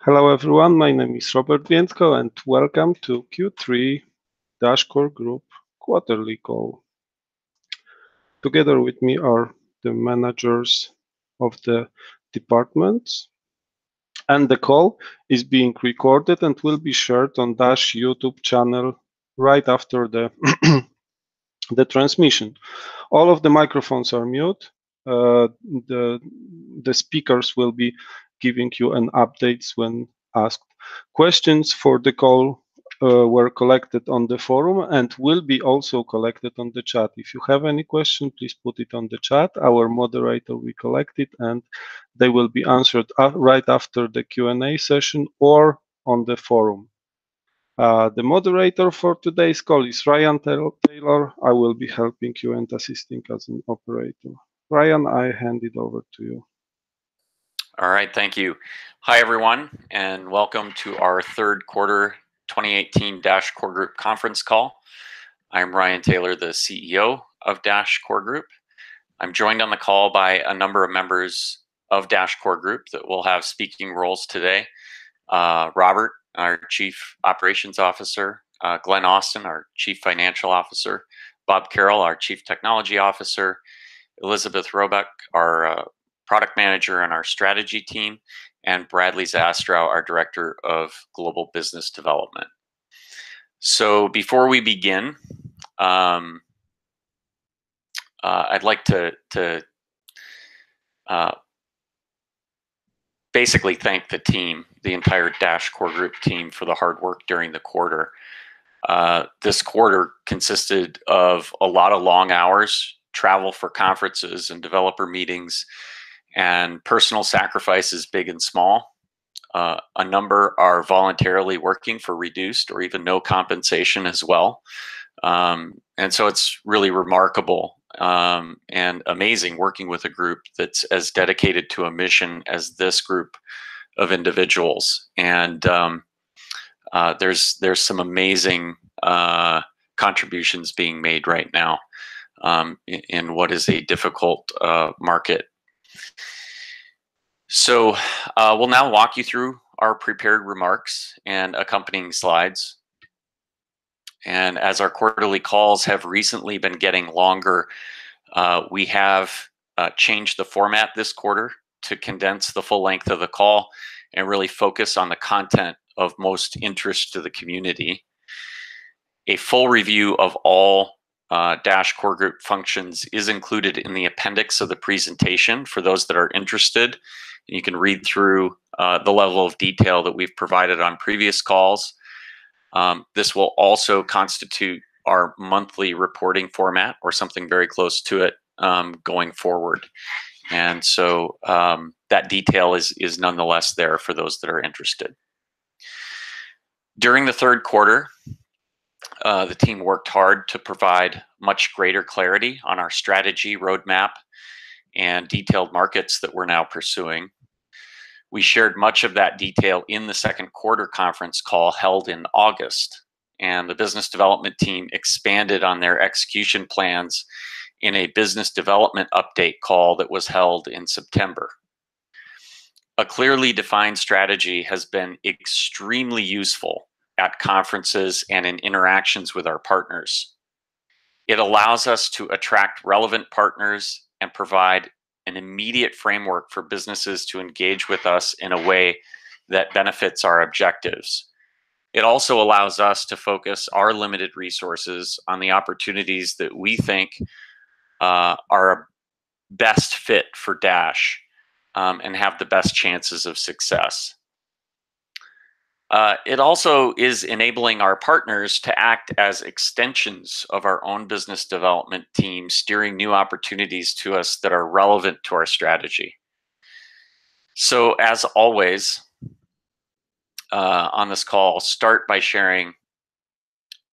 Hello everyone, my name is Robert Więcko and welcome to Q3 Dashcore Group quarterly call. Together with me are the managers of the departments, and the call is being recorded and will be shared on Dash YouTube channel right after the the transmission. All of the microphones are mute. The speakers will be giving you an updates when asked. Questions for the call were collected on the forum and will be also collected on the chat. If you have any question, please put it on the chat. Our moderator will collect it and they will be answered right after the Q&A session or on the forum. The moderator for today's call is Ryan Taylor. I will be helping you and assisting as an operator. Ryan, I hand it over to you. All right, thank you. Hi, everyone, and welcome to our third quarter 2018 Dash Core Group conference call. I'm Ryan Taylor, the CEO of Dash Core Group. I'm joined on the call by a number of members of Dash Core Group that will have speaking roles today. Robert, our Chief Operations Officer, Glenn Austin, our Chief Financial Officer, Bob Carroll, our Chief Technology Officer, Elizabeth Roebuck, our Product Manager on our Strategy team, and Bradley Zastrow, our Director of Global Business Development. So before we begin, I'd like to basically thank the team, the entire Dash Core Group team, for the hard work during the quarter. This quarter consisted of a lot of long hours, travel for conferences and developer meetings, and personal sacrifices, big and small. A number are voluntarily working for reduced or even no compensation as well. And so it's really remarkable and amazing working with a group that's as dedicated to a mission as this group of individuals. And there's some amazing contributions being made right now in what is a difficult market. So we'll now walk you through our prepared remarks and accompanying slides. And as our quarterly calls have recently been getting longer, we have changed the format this quarter to condense the full length of the call and really focus on the content of most interest to the community. A full review of all Dash Core Group functions is included in the appendix of the presentation for those that are interested. You can read through the level of detail that we've provided on previous calls. This will also constitute our monthly reporting format or something very close to it going forward. And so that detail is nonetheless there for those that are interested. During the third quarter, the team worked hard to provide much greater clarity on our strategy, roadmap, and detailed markets that we're now pursuing. We shared much of that detail in the second quarter conference call held in August, and the business development team expanded on their execution plans in a business development update call that was held in September. A clearly defined strategy has been extremely useful at conferences and in interactions with our partners. It allows us to attract relevant partners and provide an immediate framework for businesses to engage with us in a way that benefits our objectives. It also allows us to focus our limited resources on the opportunities that we think are best fit for Dash and have the best chances of success. It also is enabling our partners to act as extensions of our own business development team, steering new opportunities to us that are relevant to our strategy. So as always, on this call, I'll start by sharing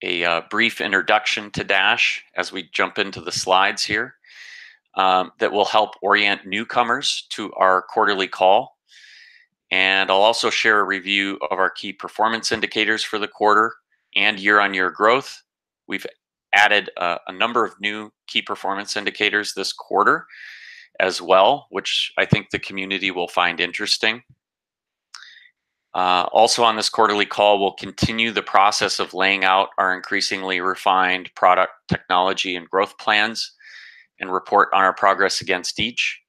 a brief introduction to Dash as we jump into the slides here that will help orient newcomers to our quarterly call. And I'll also share a review of our key performance indicators for the quarter and year-on-year growth. We've added a number of new key performance indicators this quarter as well, which I think the community will find interesting. Also on this quarterly call, we'll continue the process of laying out our increasingly refined product, technology, and growth plans and report on our progress against each.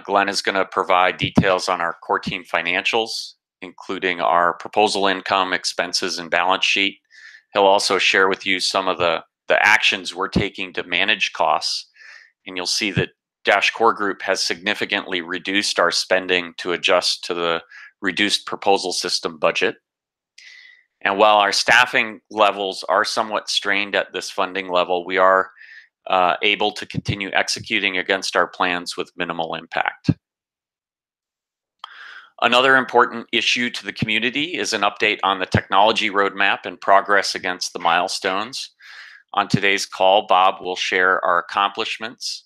Glenn is going to provide details on our core team financials, including our proposal income, expenses, and balance sheet. He'll also share with you some of the actions we're taking to manage costs. And you'll see that Dash Core Group has significantly reduced our spending to adjust to the reduced proposal system budget. And while our staffing levels are somewhat strained at this funding level, we are able to continue executing against our plans with minimal impact. Another important issue to the community is an update on the technology roadmap and progress against the milestones. On today's call, Bob will share our accomplishments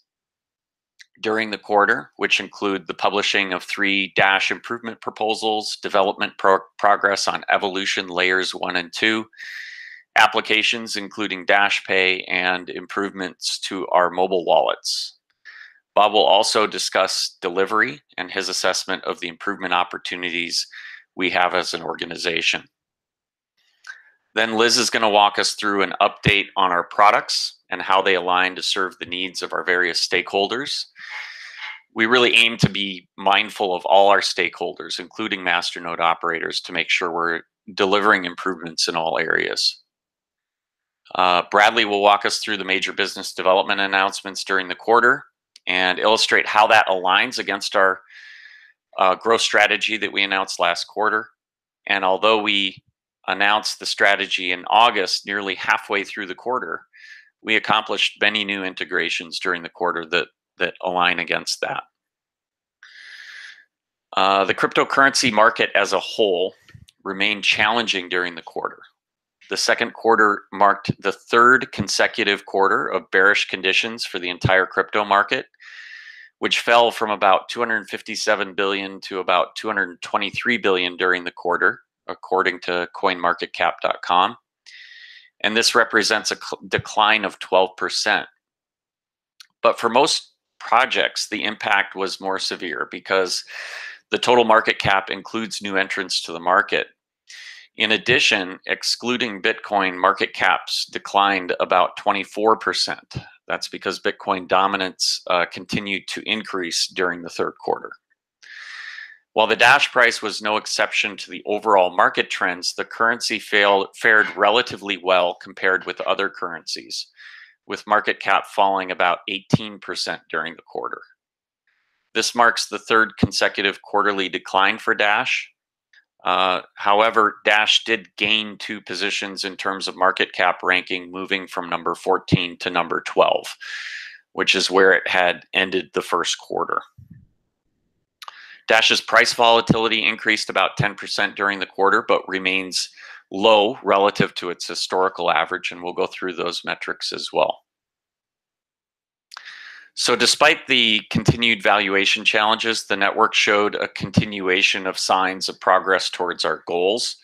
during the quarter, which include the publishing of 3 Dash improvement proposals, development progress on Evolution Layers 1 and 2, applications including Dash Pay, and improvements to our mobile wallets. Bob will also discuss delivery and his assessment of the improvement opportunities we have as an organization. Then Liz is going to walk us through an update on our products and how they align to serve the needs of our various stakeholders. We really aim to be mindful of all our stakeholders, including masternode operators, to make sure we're delivering improvements in all areas. Bradley will walk us through the major business development announcements during the quarter and illustrate how that aligns against our growth strategy that we announced last quarter. And although we announced the strategy in August, nearly halfway through the quarter, we accomplished many new integrations during the quarter that align against that. The cryptocurrency market as a whole remained challenging during the quarter. The second quarter marked the 3rd consecutive quarter of bearish conditions for the entire crypto market, which fell from about 257 billion to about 223 billion during the quarter, according to coinmarketcap.com. And this represents a decline of 12%. But for most projects, the impact was more severe because the total market cap includes new entrants to the market. In addition, excluding Bitcoin, market caps declined about 24%. That's because Bitcoin dominance continued to increase during the 3rd quarter. While the Dash price was no exception to the overall market trends, the currency fared relatively well compared with other currencies, with market cap falling about 18% during the quarter. This marks the 3rd consecutive quarterly decline for Dash. However, Dash did gain 2 positions in terms of market cap ranking, moving from number 14 to number 12, which is where it had ended the 1st quarter. Dash's price volatility increased about 10% during the quarter, but remains low relative to its historical average, and we'll go through those metrics as well. So despite the continued valuation challenges, the network showed a continuation of signs of progress towards our goals.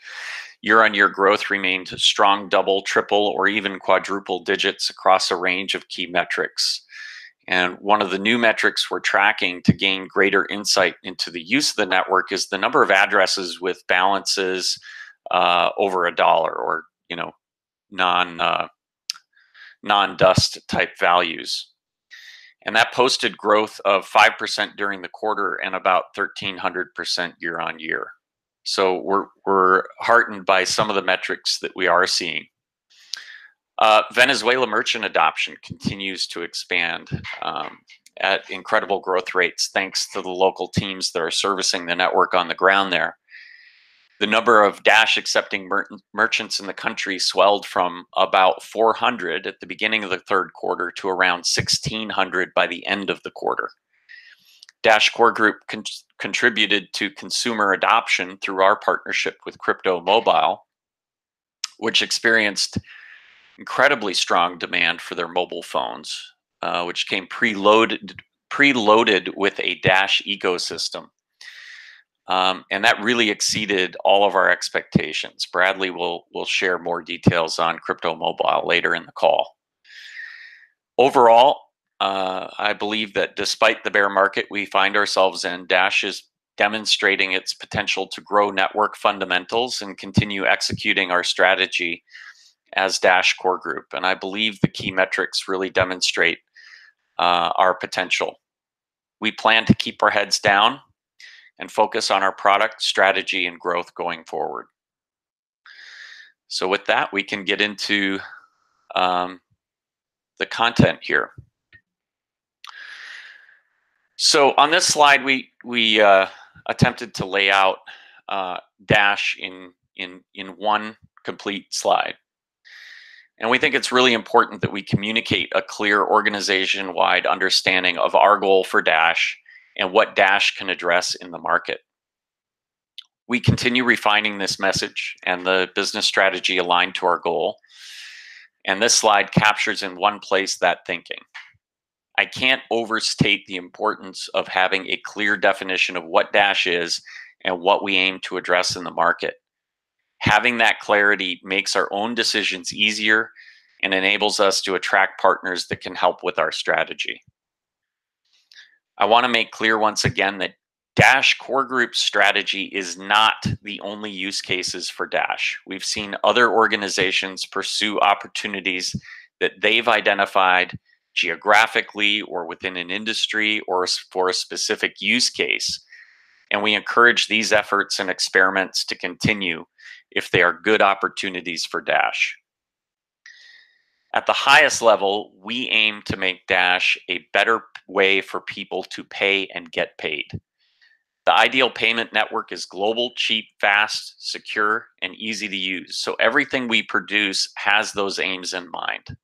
Year-on-year growth remained strong double, triple, or even quadruple digits across a range of key metrics. And one of the new metrics we're tracking to gain greater insight into the use of the network is the number of addresses with balances over $1, or non-dust type values. And that posted growth of 5% during the quarter and about 1,300% year on year. So we're heartened by some of the metrics that we are seeing. Venezuela merchant adoption continues to expand at incredible growth rates, thanks to the local teams that are servicing the network on the ground there. The number of Dash accepting merchants in the country swelled from about 400 at the beginning of the 3rd quarter to around 1,600 by the end of the quarter. Dash Core Group contributed to consumer adoption through our partnership with Crypto Mobile, which experienced incredibly strong demand for their mobile phones, which came preloaded with a Dash ecosystem. And that really exceeded all of our expectations. Bradley will share more details on Crypto Mobile later in the call. Overall, I believe that despite the bear market we find ourselves in, Dash is demonstrating its potential to grow network fundamentals and continue executing our strategy as Dash Core Group. And I believe the key metrics really demonstrate our potential. We plan to keep our heads down and focus on our product, strategy, and growth going forward. So with that, we can get into the content here. So on this slide, we attempted to lay out Dash in one complete slide. And we think it's really important that we communicate a clear organization-wide understanding of our goal for Dash and what Dash can address in the market. We continue refining this message and the business strategy aligned to our goal. And this slide captures in one place that thinking. I can't overstate the importance of having a clear definition of what Dash is and what we aim to address in the market. Having that clarity makes our own decisions easier and enables us to attract partners that can help with our strategy. I want to make clear once again that Dash Core Group's strategy is not the only use cases for Dash. We've seen other organizations pursue opportunities that they've identified geographically or within an industry or for a specific use case. And we encourage these efforts and experiments to continue if they are good opportunities for Dash. At the highest level, we aim to make Dash a better way for people to pay and get paid. The ideal payment network is global, cheap, fast, secure, and easy to use. So everything we produce has those aims in mind.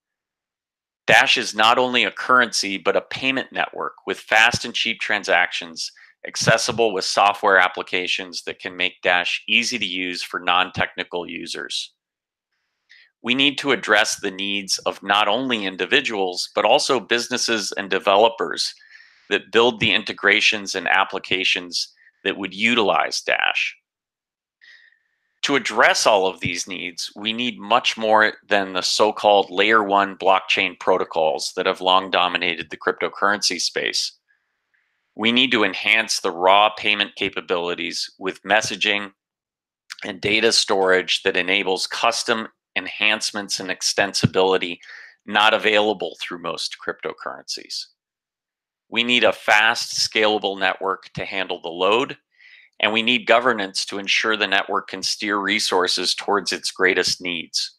Dash is not only a currency, but a payment network with fast and cheap transactions, accessible with software applications that can make Dash easy to use for non-technical users. We need to address the needs of not only individuals, but also businesses and developers that build the integrations and applications that would utilize Dash. To address all of these needs, we need much more than the so-called layer one blockchain protocols that have long dominated the cryptocurrency space. We need to enhance the raw payment capabilities with messaging and data storage that enables custom enhancements and extensibility not available through most cryptocurrencies. We need a fast, scalable network to handle the load, and we need governance to ensure the network can steer resources towards its greatest needs.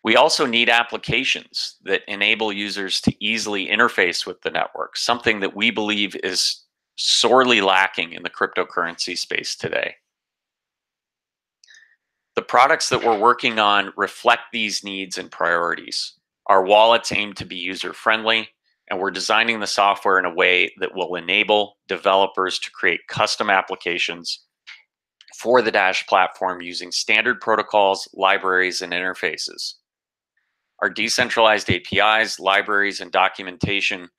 We also need applications that enable users to easily interface with the network, something that we believe is sorely lacking in the cryptocurrency space today. The products that we're working on reflect these needs and priorities. Our wallets aim to be user-friendly, and we're designing the software in a way that will enable developers to create custom applications for the Dash platform using standard protocols, libraries, and interfaces. Our decentralized APIs, libraries, and documentation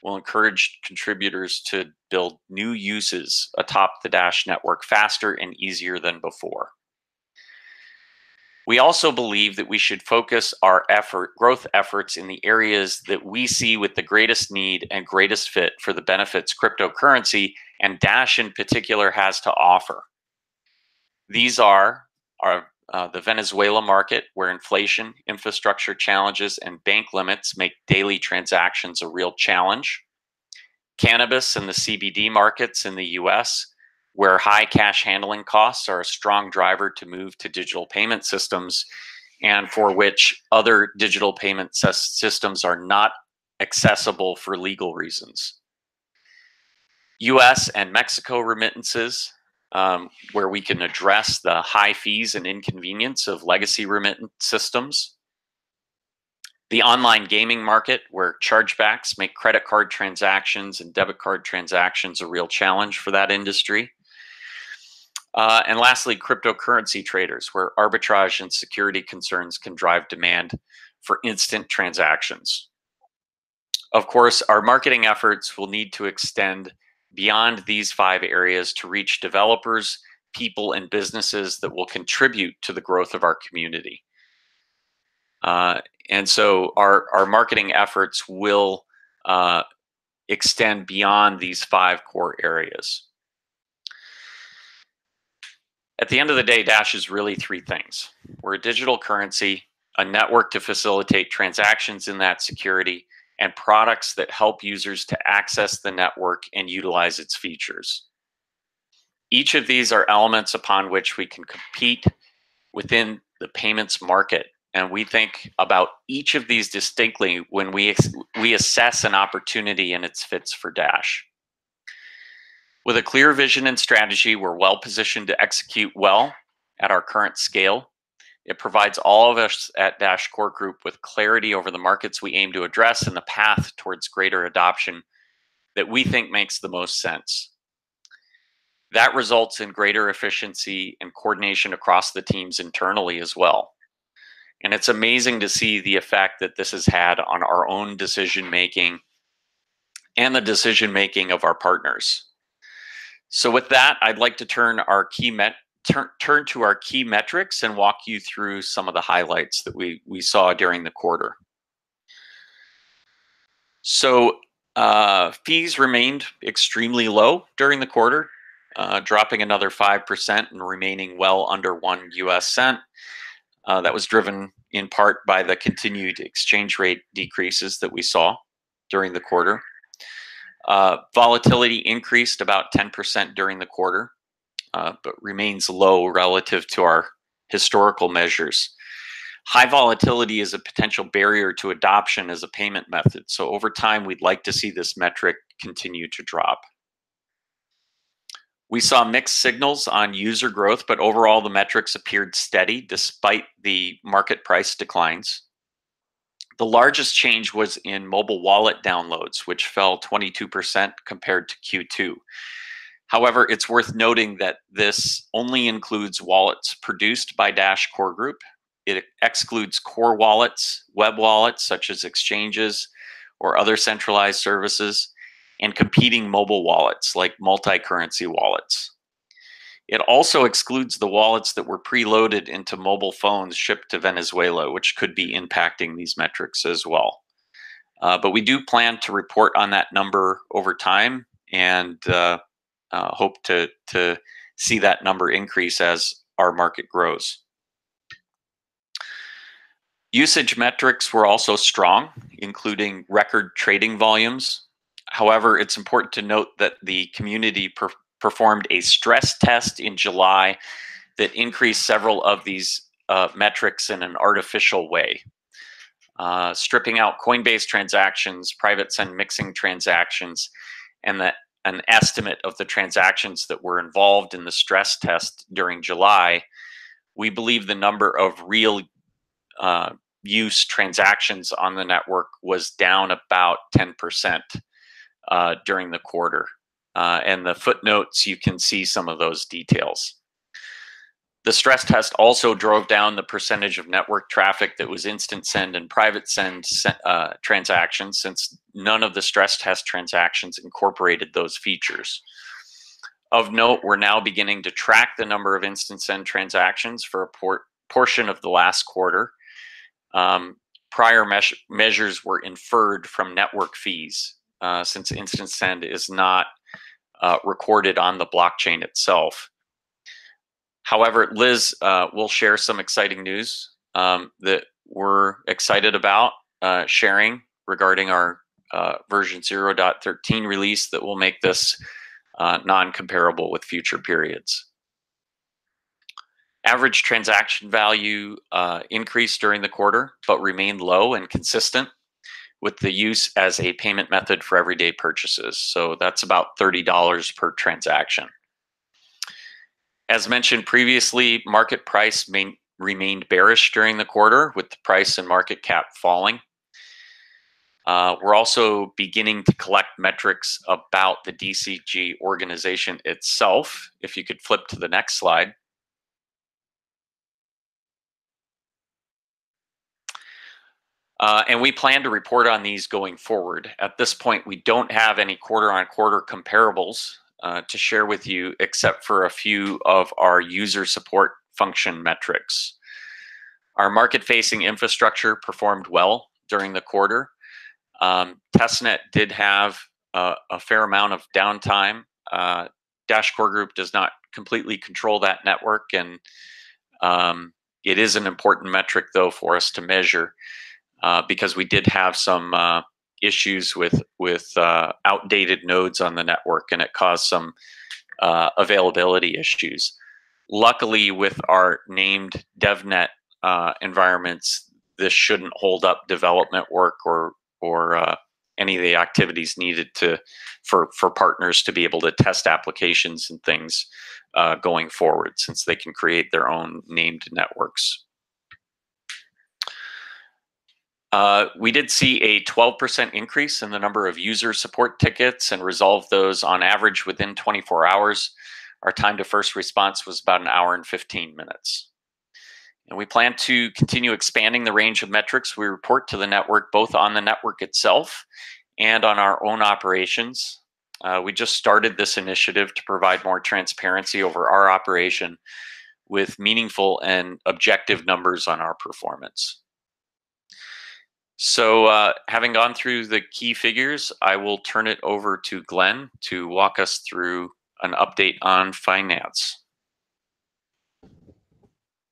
will encourage contributors to build new uses atop the Dash network faster and easier than before. We also believe that we should focus our growth efforts in the areas that we see with the greatest need and greatest fit for the benefits cryptocurrency and Dash in particular has to offer. These are the Venezuela market, where inflation, infrastructure challenges, and bank limits make daily transactions a real challenge. Cannabis and the CBD markets in the US, where high cash handling costs are a strong driver to move to digital payment systems, and for which other digital payment systems are not accessible for legal reasons. US and Mexico remittances, where we can address the high fees and inconvenience of legacy remittance systems. The online gaming market, where chargebacks make credit card transactions and debit card transactions a real challenge for that industry. And lastly, cryptocurrency traders, where arbitrage and security concerns can drive demand for instant transactions. Of course, our marketing efforts will need to extend beyond these 5 areas to reach developers, people, and businesses that will contribute to the growth of our community. And so our marketing efforts will extend beyond these 5 core areas. At the end of the day, Dash is really three things. We're a digital currency, a network to facilitate transactions in that security, and products that help users to access the network and utilize its features. Each of these are elements upon which we can compete within the payments market. And we think about each of these distinctly when we assess an opportunity and its fits for Dash. With a clear vision and strategy, we're well positioned to execute well at our current scale. It provides all of us at Dash Core Group with clarity over the markets we aim to address and the path towards greater adoption that we think makes the most sense. That results in greater efficiency and coordination across the teams internally as well. And it's amazing to see the effect that this has had on our own decision making and the decision making of our partners. So with that, I'd like to turn to our key metrics and walk you through some of the highlights that we saw during the quarter. So fees remained extremely low during the quarter, dropping another 5% and remaining well under 1 US cent. That was driven in part by the continued exchange rate decreases that we saw during the quarter. Volatility increased about 10% during the quarter, but remains low relative to our historical measures. High volatility is a potential barrier to adoption as a payment method. So over time, we'd like to see this metric continue to drop. We saw mixed signals on user growth, but overall the metrics appeared steady despite the market price declines. The largest change was in mobile wallet downloads, which fell 22% compared to Q2. However, it's worth noting that this only includes wallets produced by Dash Core Group. It excludes core wallets, web wallets such as exchanges or other centralized services, and competing mobile wallets like multi-currency wallets. It also excludes the wallets that were preloaded into mobile phones shipped to Venezuela, which could be impacting these metrics as well. But we do plan to report on that number over time and hope to see that number increase as our market grows. Usage metrics were also strong, including record trading volumes. However, it's important to note that the community performed a stress test in July that increased several of these metrics in an artificial way. Stripping out Coinbase transactions, private send mixing transactions, and an estimate of the transactions that were involved in the stress test during July, we believe the number of real use transactions on the network was down about 10% during the quarter. And the footnotes, you can see some of those details. The stress test also drove down the percentage of network traffic that was instant send and private send transactions, since none of the stress test transactions incorporated those features. Of note, we're now beginning to track the number of instant send transactions for a portion of the last quarter. Prior measures were inferred from network fees, since instant send is not recorded on the blockchain itself. However, Liz will share some exciting news that we're excited about sharing regarding our version 0.13 release that will make this non-comparable with future periods. Average transaction value increased during the quarter, but remained low and consistent with the use as a payment method for everyday purchases. So that's about $30 per transaction. As mentioned previously, market price remained bearish during the quarter, with the price and market cap falling. We're also beginning to collect metrics about the DCG organization itself. If you could flip to the next slide. And we plan to report on these going forward. At this point, we don't have any quarter-on-quarter comparables to share with you, except for a few of our user support function metrics. Our market-facing infrastructure performed well during the quarter. Testnet did have a fair amount of downtime Dash Core Group does not completely control that network, and it is an important metric, though, for us to measure because we did have some issues with outdated nodes on the network, and it caused some availability issues. Luckily, with our named DevNet environments, this shouldn't hold up development work or any of the activities needed for partners to be able to test applications and things going forward, since they can create their own named networks. We did see a 12% increase in the number of user support tickets and resolved those on average within 24 hours. Our time to first response was about 1 hour and 15 minutes. And we plan to continue expanding the range of metrics we report to the network, both on the network itself and on our own operations. We just started this initiative to provide more transparency over our operation with meaningful and objective numbers on our performance. So having gone through the key figures, I will turn it over to Glenn to walk us through an update on finance.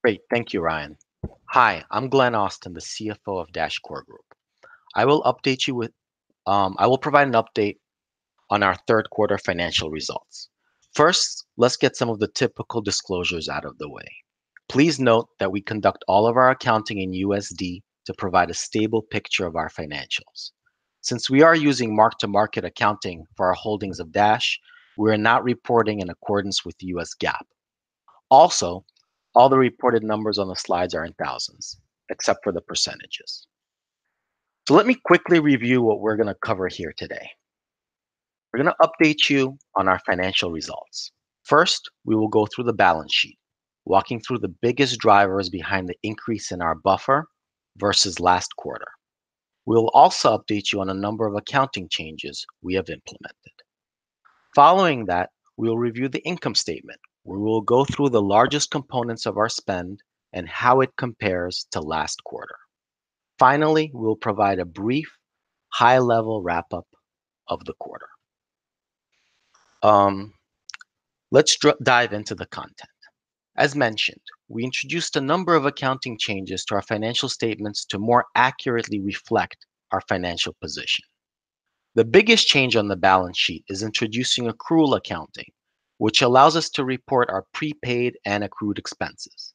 Great, thank you, Ryan. Hi, I'm Glenn Austin, the CFO of Dash Core Group. I will update you with, I will provide an update on our third quarter financial results. First, let's get some of the typical disclosures out of the way. Please note that we conduct all of our accounting in USD to provide a stable picture of our financials. Since we are using mark-to-market accounting for our holdings of Dash, we are not reporting in accordance with US GAAP. Also, all the reported numbers on the slides are in thousands, except for the percentages. So let me quickly review what we're going to cover here today. We're going to update you on our financial results. First, we will go through the balance sheet, walking through the biggest drivers behind the increase in our buffer versus last quarter. We will also update you on a number of accounting changes we have implemented. Following that, we will review the income statement, where we will go through the largest components of our spend and how it compares to last quarter. Finally, we will provide a brief, high-level wrap-up of the quarter. Let's dive into the content. As mentioned, we introduced a number of accounting changes to our financial statements to more accurately reflect our financial position. The biggest change on the balance sheet is introducing accrual accounting, which allows us to report our prepaid and accrued expenses.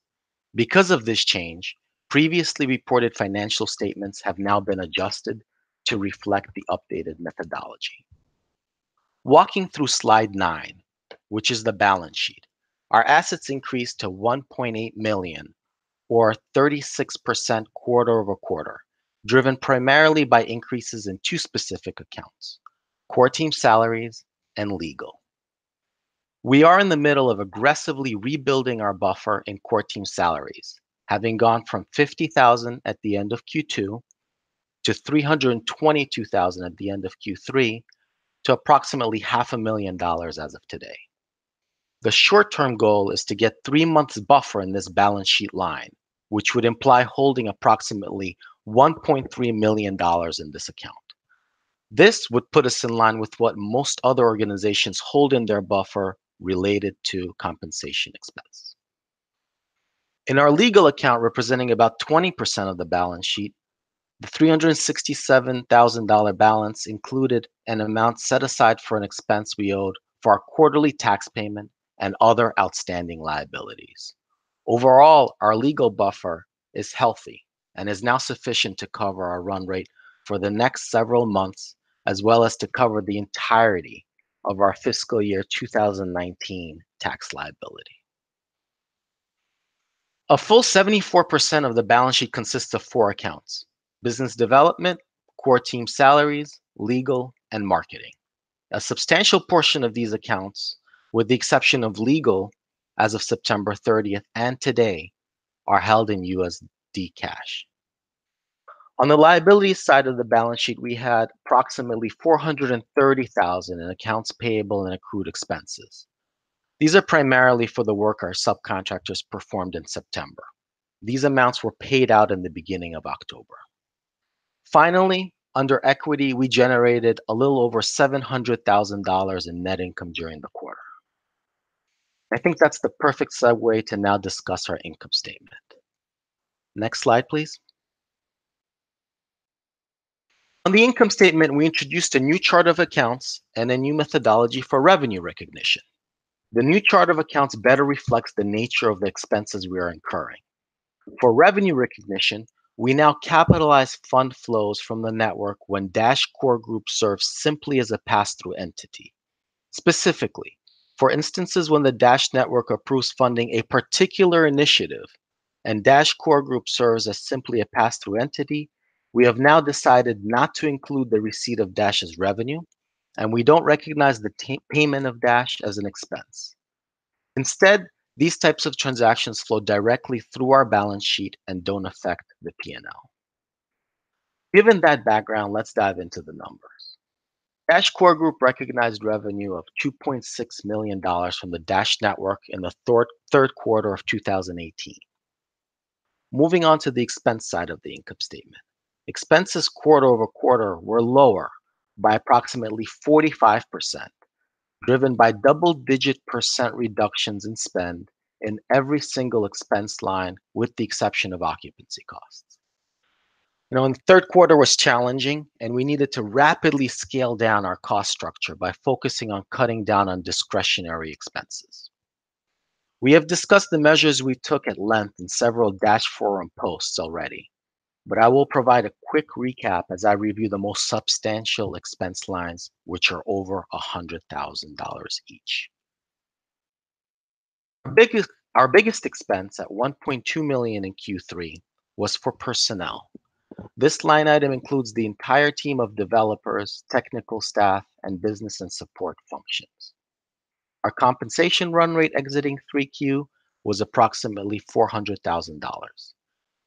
Because of this change, previously reported financial statements have now been adjusted to reflect the updated methodology. Walking through slide 9, which is the balance sheet, our assets increased to $1.8 million, or 36% quarter over quarter, driven primarily by increases in two specific accounts: core team salaries and legal. We are in the middle of aggressively rebuilding our buffer in core team salaries, having gone from $50,000 at the end of Q2 to $322,000 at the end of Q3 to approximately $500,000 as of today. The short-term goal is to get 3 months buffer in this balance sheet line, which would imply holding approximately $1.3 million in this account. This would put us in line with what most other organizations hold in their buffer related to compensation expense. In our legal account, representing about 20% of the balance sheet, the $367,000 balance included an amount set aside for an expense we owed for our quarterly tax payment and other outstanding liabilities. Overall, our legal buffer is healthy and is now sufficient to cover our run rate for the next several months, as well as to cover the entirety of our fiscal year 2019 tax liability. A full 74% of the balance sheet consists of 4 accounts: business development, core team salaries, legal, and marketing. A substantial portion of these accounts, with the exception of legal as of September 30th and today, are held in USD cash. On the liabilities side of the balance sheet, we had approximately $430,000 in accounts payable and accrued expenses. These are primarily for the work our subcontractors performed in September. These amounts were paid out in the beginning of October. Finally, under equity, we generated a little over $700,000 in net income during the quarter. I think that's the perfect segue to now discuss our income statement. Next slide, please. On the income statement, we introduced a new chart of accounts and a new methodology for revenue recognition. The new chart of accounts better reflects the nature of the expenses we are incurring. For revenue recognition, we now capitalize fund flows from the network when Dash Core Group serves simply as a pass-through entity. Specifically, for instances when the Dash network approves funding a particular initiative and Dash Core Group serves as simply a pass-through entity, we have now decided not to include the receipt of Dash's revenue, and we don't recognize the payment of Dash as an expense. Instead, these types of transactions flow directly through our balance sheet and don't affect the P&L. Given that background, let's dive into the numbers. Dash Core Group recognized revenue of $2.6 million from the Dash network in the third quarter of 2018. Moving on to the expense side of the income statement. Expenses quarter over quarter were lower by approximately 45%, driven by double-digit percent reductions in spend in every single expense line with the exception of occupancy costs. In the third quarter was challenging, and we needed to rapidly scale down our cost structure by focusing on cutting down on discretionary expenses. We have discussed the measures we took at length in several Dash Forum posts already, but I will provide a quick recap as I review the most substantial expense lines, which are over $100,000 each. Our biggest expense at $1.2 million in Q3 was for personnel. This line item includes the entire team of developers, technical staff, and business and support functions. Our compensation run rate exiting 3Q was approximately $400,000.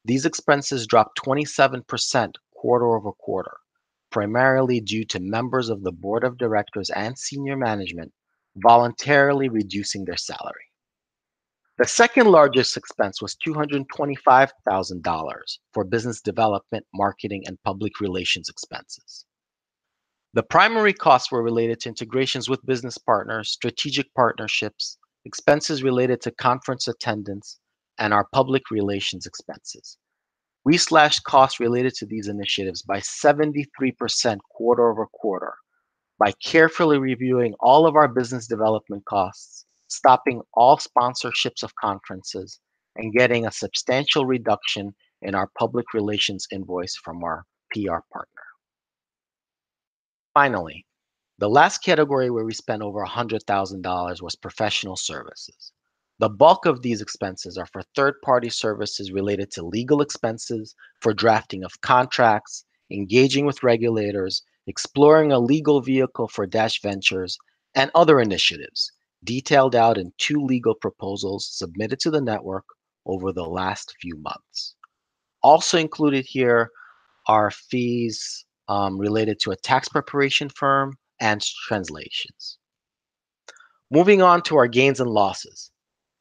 These expenses dropped 27% quarter over quarter, primarily due to members of the board of directors and senior management voluntarily reducing their salary. The second largest expense was $225,000 for business development, marketing, and public relations expenses. The primary costs were related to integrations with business partners, strategic partnerships, expenses related to conference attendance, and our public relations expenses. We slashed costs related to these initiatives by 73% quarter over quarter by carefully reviewing all of our business development costs, stopping all sponsorships of conferences, and getting a substantial reduction in our public relations invoice from our PR partner. Finally, the last category where we spent over $100,000 was professional services. The bulk of these expenses are for third-party services related to legal expenses, for drafting of contracts, engaging with regulators, exploring a legal vehicle for Dash Ventures, and other initiatives detailed out in 2 legal proposals submitted to the network over the last few months. Also included here are fees related to a tax preparation firm and translations. Moving on to our gains and losses.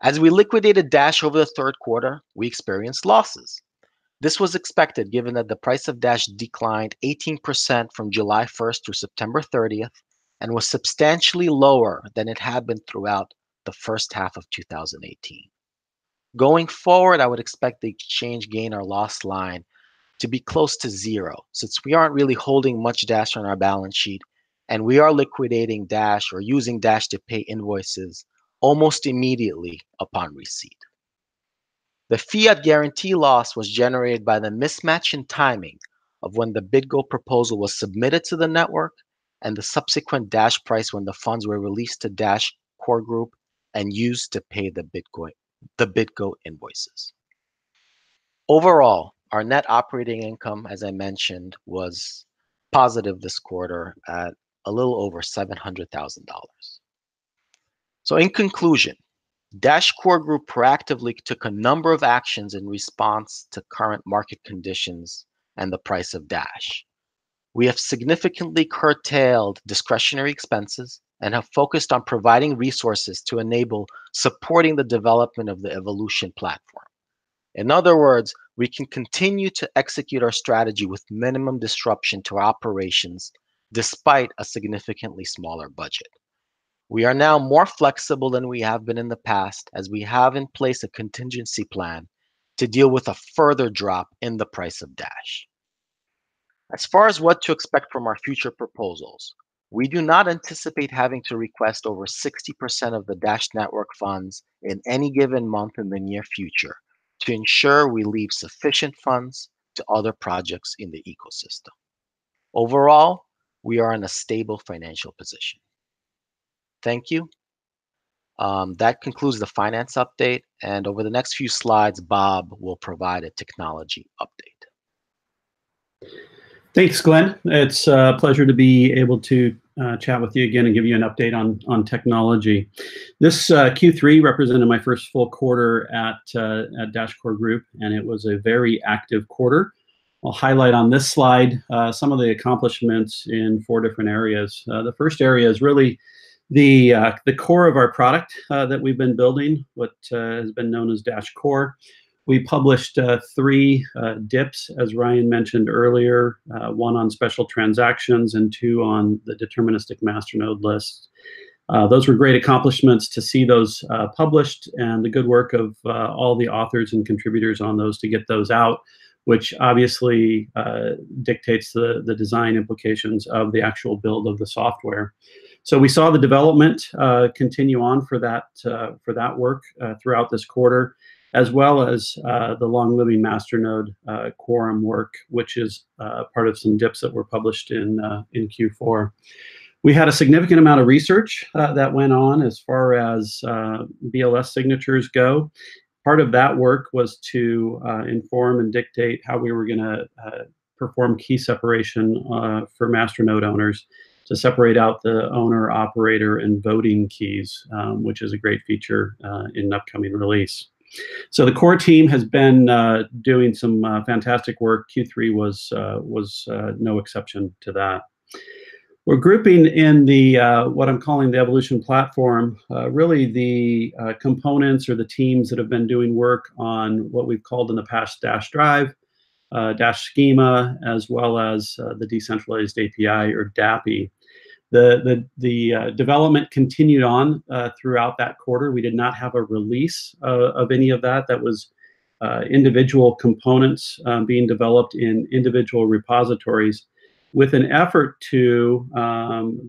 As we liquidated Dash over the third quarter, we experienced losses. This was expected given that the price of Dash declined 18% from July 1st through September 30th and was substantially lower than it had been throughout the first half of 2018. Going forward, I would expect the exchange gain or loss line to be close to zero, since we aren't really holding much Dash on our balance sheet, and we are liquidating Dash or using Dash to pay invoices almost immediately upon receipt. The fiat guarantee loss was generated by the mismatch in timing of when the BitGo proposal was submitted to the network and the subsequent Dash price when the funds were released to Dash Core Group and used to pay the BitGo invoices. Overall, our net operating income, as I mentioned, was positive this quarter at a little over $700,000. So in conclusion, Dash Core Group proactively took a number of actions in response to current market conditions and the price of Dash. We have significantly curtailed discretionary expenses and have focused on providing resources to enable supporting the development of the Evolution platform. In other words, we can continue to execute our strategy with minimum disruption to our operations despite a significantly smaller budget. We are now more flexible than we have been in the past, as we have in place a contingency plan to deal with a further drop in the price of Dash. As far as what to expect from our future proposals, we do not anticipate having to request over 60% of the Dash network funds in any given month in the near future to ensure we leave sufficient funds to other projects in the ecosystem. Overall, we are in a stable financial position. Thank you. That concludes the finance update, and over the next few slides, Bob will provide a technology update. Thanks, Glenn. It's a pleasure to be able to chat with you again and give you an update on technology. This Q3 represented my first full quarter at DashCore Group, and it was a very active quarter. I'll highlight on this slide some of the accomplishments in 4 different areas. The first area is really the core of our product that we've been building, what has been known as DashCore. We published 3 DIPs, as Ryan mentioned earlier, 1 on special transactions and 2 on the deterministic masternode list. Those were great accomplishments to see those published, and the good work of all the authors and contributors on those to get those out, which obviously dictates the design implications of the actual build of the software. So we saw the development continue on for that work throughout this quarter, as well as the long-living masternode quorum work, which is part of some DIPs that were published in Q4. We had a significant amount of research that went on as far as BLS signatures go. Part of that work was to inform and dictate how we were going to perform key separation for masternode owners, to separate out the owner, operator, and voting keys, which is a great feature in an upcoming release. So the core team has been doing some fantastic work. Q3 was no exception to that. We're grouping in the what I'm calling the evolution platform, really the components or the teams that have been doing work on what we've called in the past Dash Drive, Dash Schema, as well as the Decentralized API, or DAPI. The development continued on throughout that quarter. We did not have a release of any of that. That was individual components being developed in individual repositories, with an effort to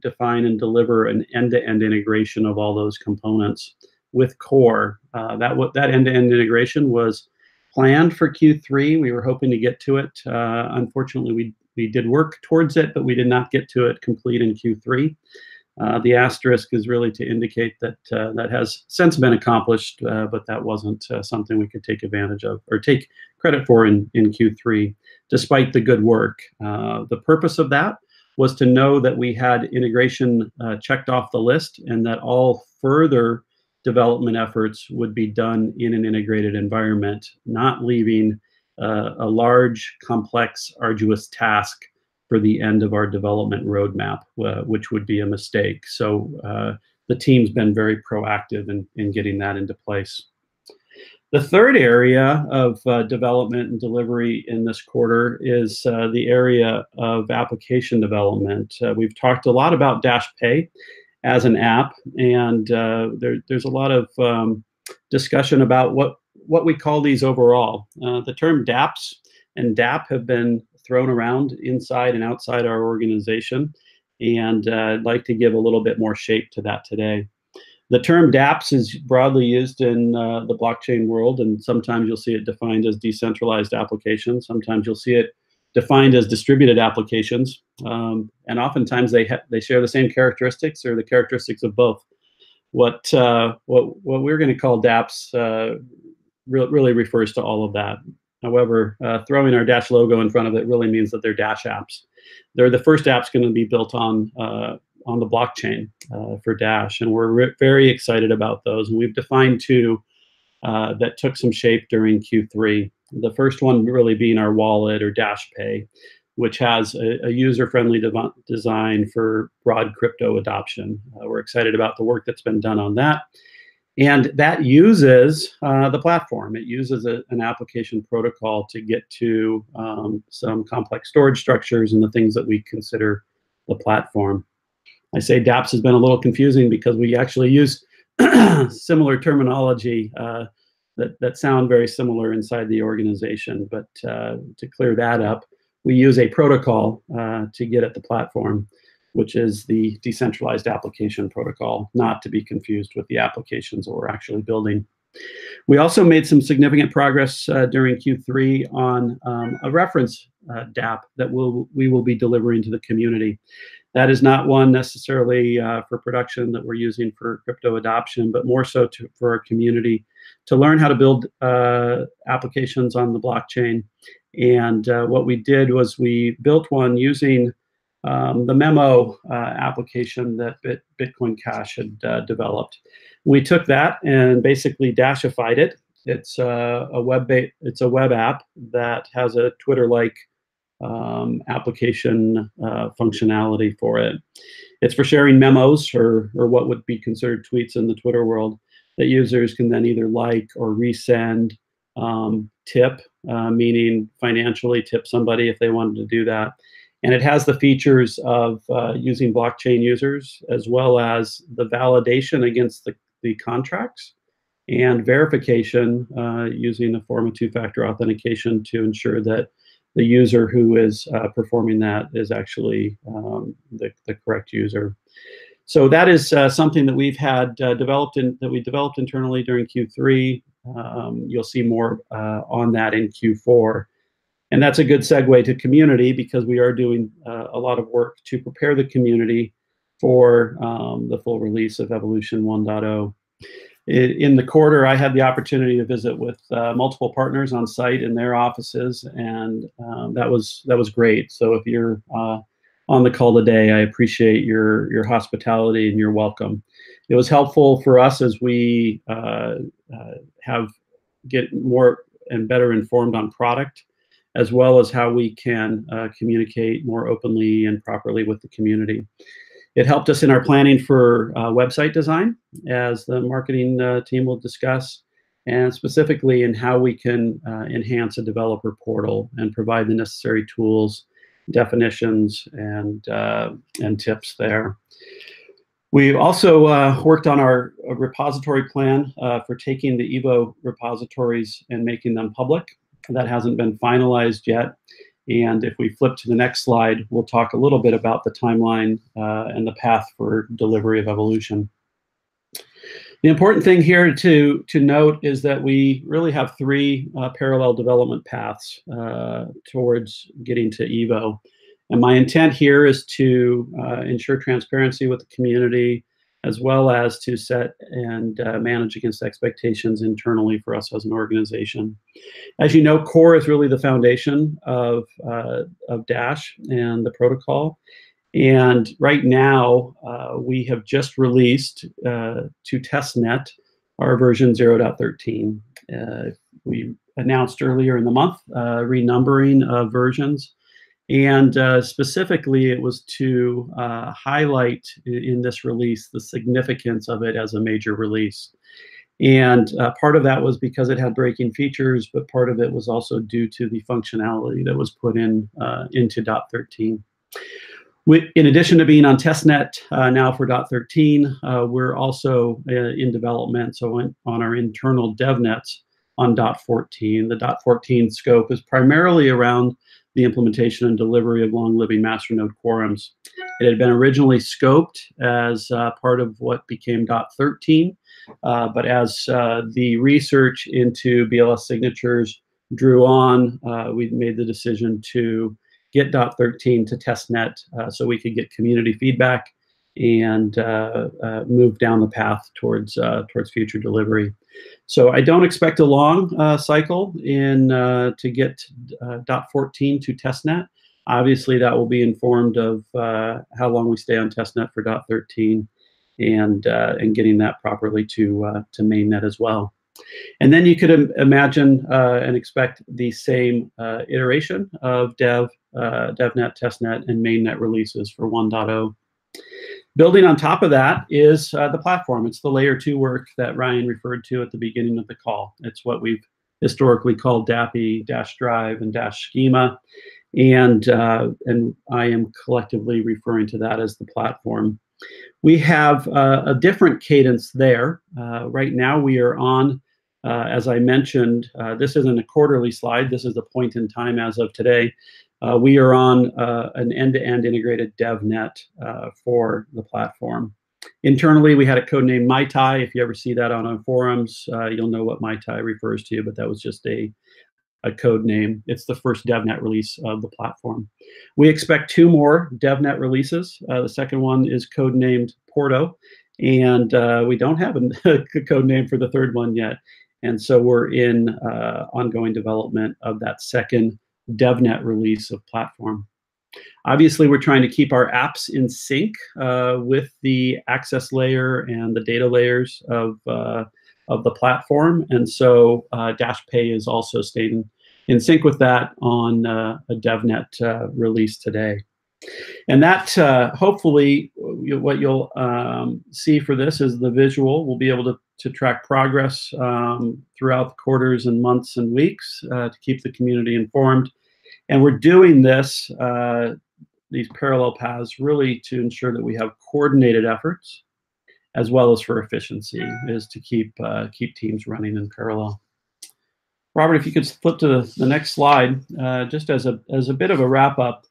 define and deliver an end-to-end integration of all those components with Core. That end-to-end integration was planned for Q3. We were hoping to get to it. Unfortunately, we did work towards it, but we did not get to it complete in Q3. The asterisk is really to indicate that that has since been accomplished, but that wasn't something we could take advantage of or take credit for in Q3, despite the good work. The purpose of that was to know that we had integration checked off the list, and that all further development efforts would be done in an integrated environment, not leaving a large, complex, arduous task for the end of our development roadmap, which would be a mistake. So the team's been very proactive in getting that into place. The third area of development and delivery in this quarter is the area of application development. We've talked a lot about Dash Pay as an app, and there's a lot of discussion about what we call these overall. The term dApps and DApp have been thrown around inside and outside our organization, and I'd like to give a little bit more shape to that today. The term dApps is broadly used in the blockchain world, and sometimes you'll see it defined as decentralized applications. Sometimes you'll see it defined as distributed applications, and oftentimes they share the same characteristics or the characteristics of both. What we're going to call dApps really refers to all of that. However, throwing our Dash logo in front of it really means that they're Dash apps. They're the first apps going to be built on the blockchain for Dash, and we're very excited about those. And we've defined 2 that took some shape during Q3. The first one really being our wallet, or Dash Pay, which has a user-friendly design for broad crypto adoption. We're excited about the work that's been done on that. And that uses the platform. It uses an application protocol to get to some complex storage structures and the things that we consider the platform. I say DApps has been a little confusing because we actually use similar terminology that sound very similar inside the organization. But to clear that up, we use a protocol to get at the platform, which is the decentralized application protocol, not to be confused with the applications that we're actually building. We also made some significant progress during Q3 on a reference DApp that we will be delivering to the community. That is not one necessarily for production that we're using for crypto adoption, but more so for our community to learn how to build applications on the blockchain. And what we did was we built one using the Memo application that Bitcoin Cash had developed. We took that and basically Dashified it. It's a web app that has a Twitter-like application functionality for it. It's for sharing memos or what would be considered tweets in the Twitter world that users can then either like or resend, tip, meaning financially tip somebody if they wanted to do that. And it has the features of using blockchain users as well as the validation against the contracts and verification using a form of two-factor authentication to ensure that the user who is performing that is actually the correct user. So that is something that we've had developed internally during Q3. You'll see more on that in Q4. And that's a good segue to community because we are doing a lot of work to prepare the community for the full release of Evolution 1.0. In the quarter, I had the opportunity to visit with multiple partners on site in their offices, and that was great. So if you're on the call today, I appreciate your hospitality and your welcome. It was helpful for us as we get more and better informed on product, as well as how we can communicate more openly and properly with the community. It helped us in our planning for website design, as the marketing team will discuss, and specifically in how we can enhance a developer portal and provide the necessary tools, definitions, and tips there. We also worked on our repository plan for taking the Evo repositories and making them public. That hasn't been finalized yet. And if we flip to the next slide, we'll talk a little bit about the timeline and the path for delivery of Evolution. The important thing here to note is that we really have three parallel development paths towards getting to Evo. And my intent here is to ensure transparency with the community, as well as to set and manage against expectations internally for us as an organization. As you know, core is really the foundation of Dash and the protocol. And right now, we have just released to testnet our version 0.13. We announced earlier in the month renumbering of versions. And specifically, it was to highlight in this release the significance of it as a major release. And part of that was because it had breaking features, but part of it was also due to the functionality that was put into 0.13. In addition to being on testnet now for 0.13, we're also in development, so on our internal DevNets on 0.14. The 0.14 scope is primarily around the implementation and delivery of long-living masternode quorums. It had been originally scoped as part of what became 0.13, but as the research into BLS signatures drew on, we made the decision to get 0.13 to testnet so we could get community feedback and move down the path towards future delivery. So I don't expect a long cycle to get 0.14 to testnet. Obviously, that will be informed of how long we stay on testnet for 0.13 and getting that properly to mainnet as well. And then you could imagine and expect the same iteration of DevNet, testnet, and mainnet releases for 1.0. Building on top of that is the platform. It's the layer 2 work that Ryan referred to at the beginning of the call. It's what we've historically called DAPI, Dash Drive, and Dash Schema. And I am collectively referring to that as the platform. We have a different cadence there. Right now we are on, as I mentioned, this isn't a quarterly slide, this is a point in time as of today. We are on an end-to-end integrated DevNet for the platform. Internally, we had a code named MaiTai. If you ever see that on our forums, you'll know what MaiTai refers to, but that was just a code name. It's the first DevNet release of the platform. We expect 2 more DevNet releases. The second one is code named Porto, and we don't have a code name for the third one yet. And so we're in ongoing development of that second DevNet release of platform. Obviously, we're trying to keep our apps in sync with the access layer and the data layers of the platform, and so DashPay is also staying in sync with that on a DevNet release today. And that hopefully what you'll see for this is the visual. We'll be able to track progress throughout the quarters and months and weeks to keep the community informed. And we're doing this, these parallel paths, really to ensure that we have coordinated efforts, as well as for efficiency, is to keep teams running in parallel. Robert, if you could flip to the next slide, just as a bit of a wrap up.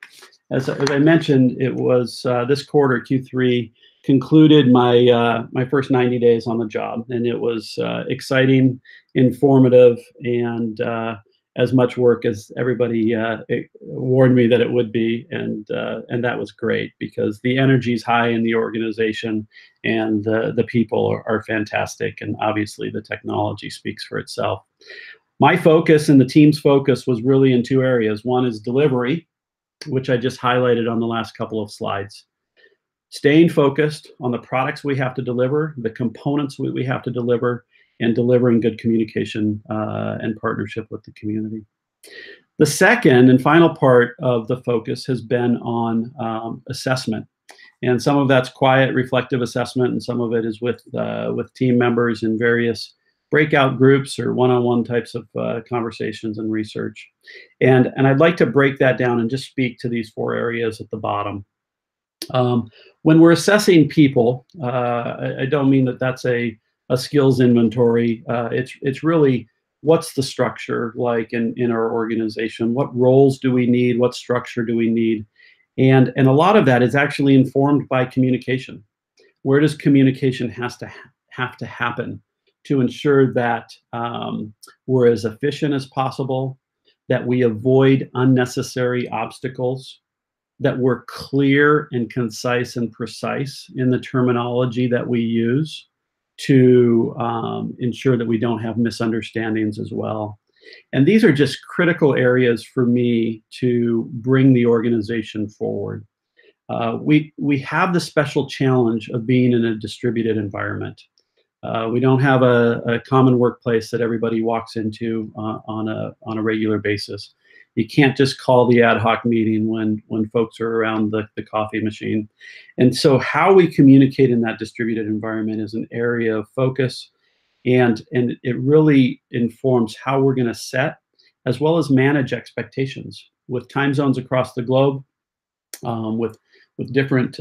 As I mentioned, it was this quarter, Q3, concluded my first 90 days on the job, and it was exciting, informative, and as much work as everybody warned me that it would be, and that was great because the energy is high in the organization, and the people are fantastic, and obviously the technology speaks for itself. My focus and the team's focus was really in 2 areas. One is delivery, which I just highlighted on the last couple of slides. Staying focused on the products we have to deliver, the components we have to deliver, and delivering good communication and partnership with the community. The second and final part of the focus has been on assessment. And some of that's quiet, reflective assessment, and some of it is with team members in various breakout groups or one-on-one types of conversations and research. And I'd like to break that down and just speak to these 4 areas at the bottom. When we're assessing people, I don't mean that that's a skills inventory. It's really what's the structure like in our organization? What roles do we need? What structure do we need? And a lot of that is actually informed by communication. Where does communication have to happen to ensure that we're as efficient as possible, that we avoid unnecessary obstacles, that we're clear and concise and precise in the terminology that we use to ensure that we don't have misunderstandings as well. And these are just critical areas for me to bring the organization forward. We have the special challenge of being in a distributed environment. We don't have a common workplace that everybody walks into on a regular basis. You can't just call the ad hoc meeting when folks are around the coffee machine. And so how we communicate in that distributed environment is an area of focus, and it really informs how we're going to set as well as manage expectations with time zones across the globe, with different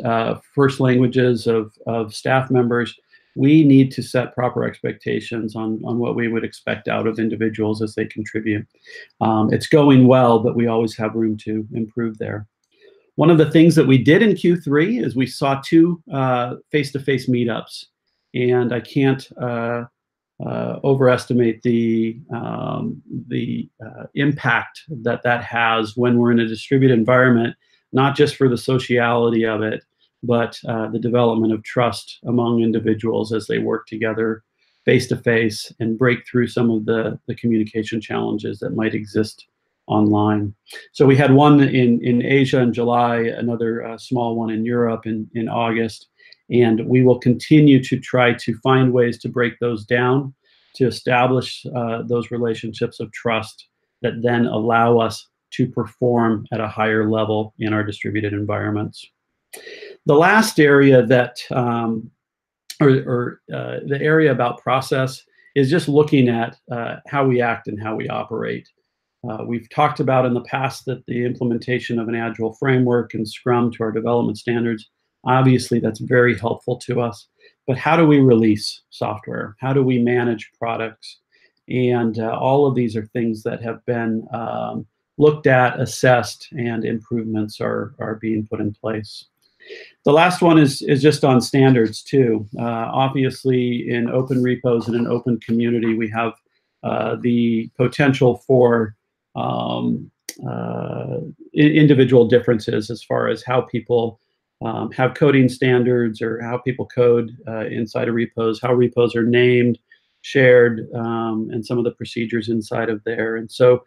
first languages of staff members. We need to set proper expectations on what we would expect out of individuals as they contribute. It's going well, but we always have room to improve there. One of the things that we did in Q3 is we saw 2 face-to-face meetups, and I can't overestimate the impact that has when we're in a distributed environment, not just for the sociality of it, but the development of trust among individuals as they work together face-to-face and break through some of the communication challenges that might exist online. So we had one in Asia in July, another small one in Europe in August, and we will continue to try to find ways to break those down, to establish those relationships of trust that then allow us to perform at a higher level in our distributed environments. The last area that, the area about process is just looking at how we act and how we operate. We've talked about in the past that the implementation of an Agile framework and Scrum to our development standards Obviously, that's very helpful to us. But how do we release software? How do we manage products? And all of these are things that have been looked at, assessed, and improvements are being put in place. The last one is just on standards too. Obviously, in open repos and an open community, we have the potential for individual differences as far as how people have coding standards or how people code inside of repos, how repos are named, shared, and some of the procedures inside of there. And so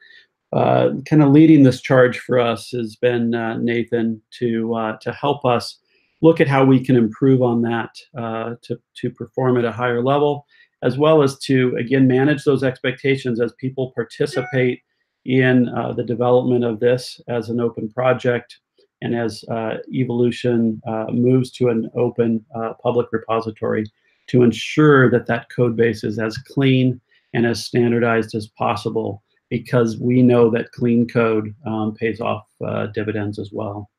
kind of leading this charge for us has been Nathan to help us look at how we can improve on that to perform at a higher level, as well as to, again, manage those expectations as people participate in the development of this as an open project, and as Evolution moves to an open public repository, to ensure that that code base is as clean and as standardized as possible, because we know that clean code pays off dividends as well.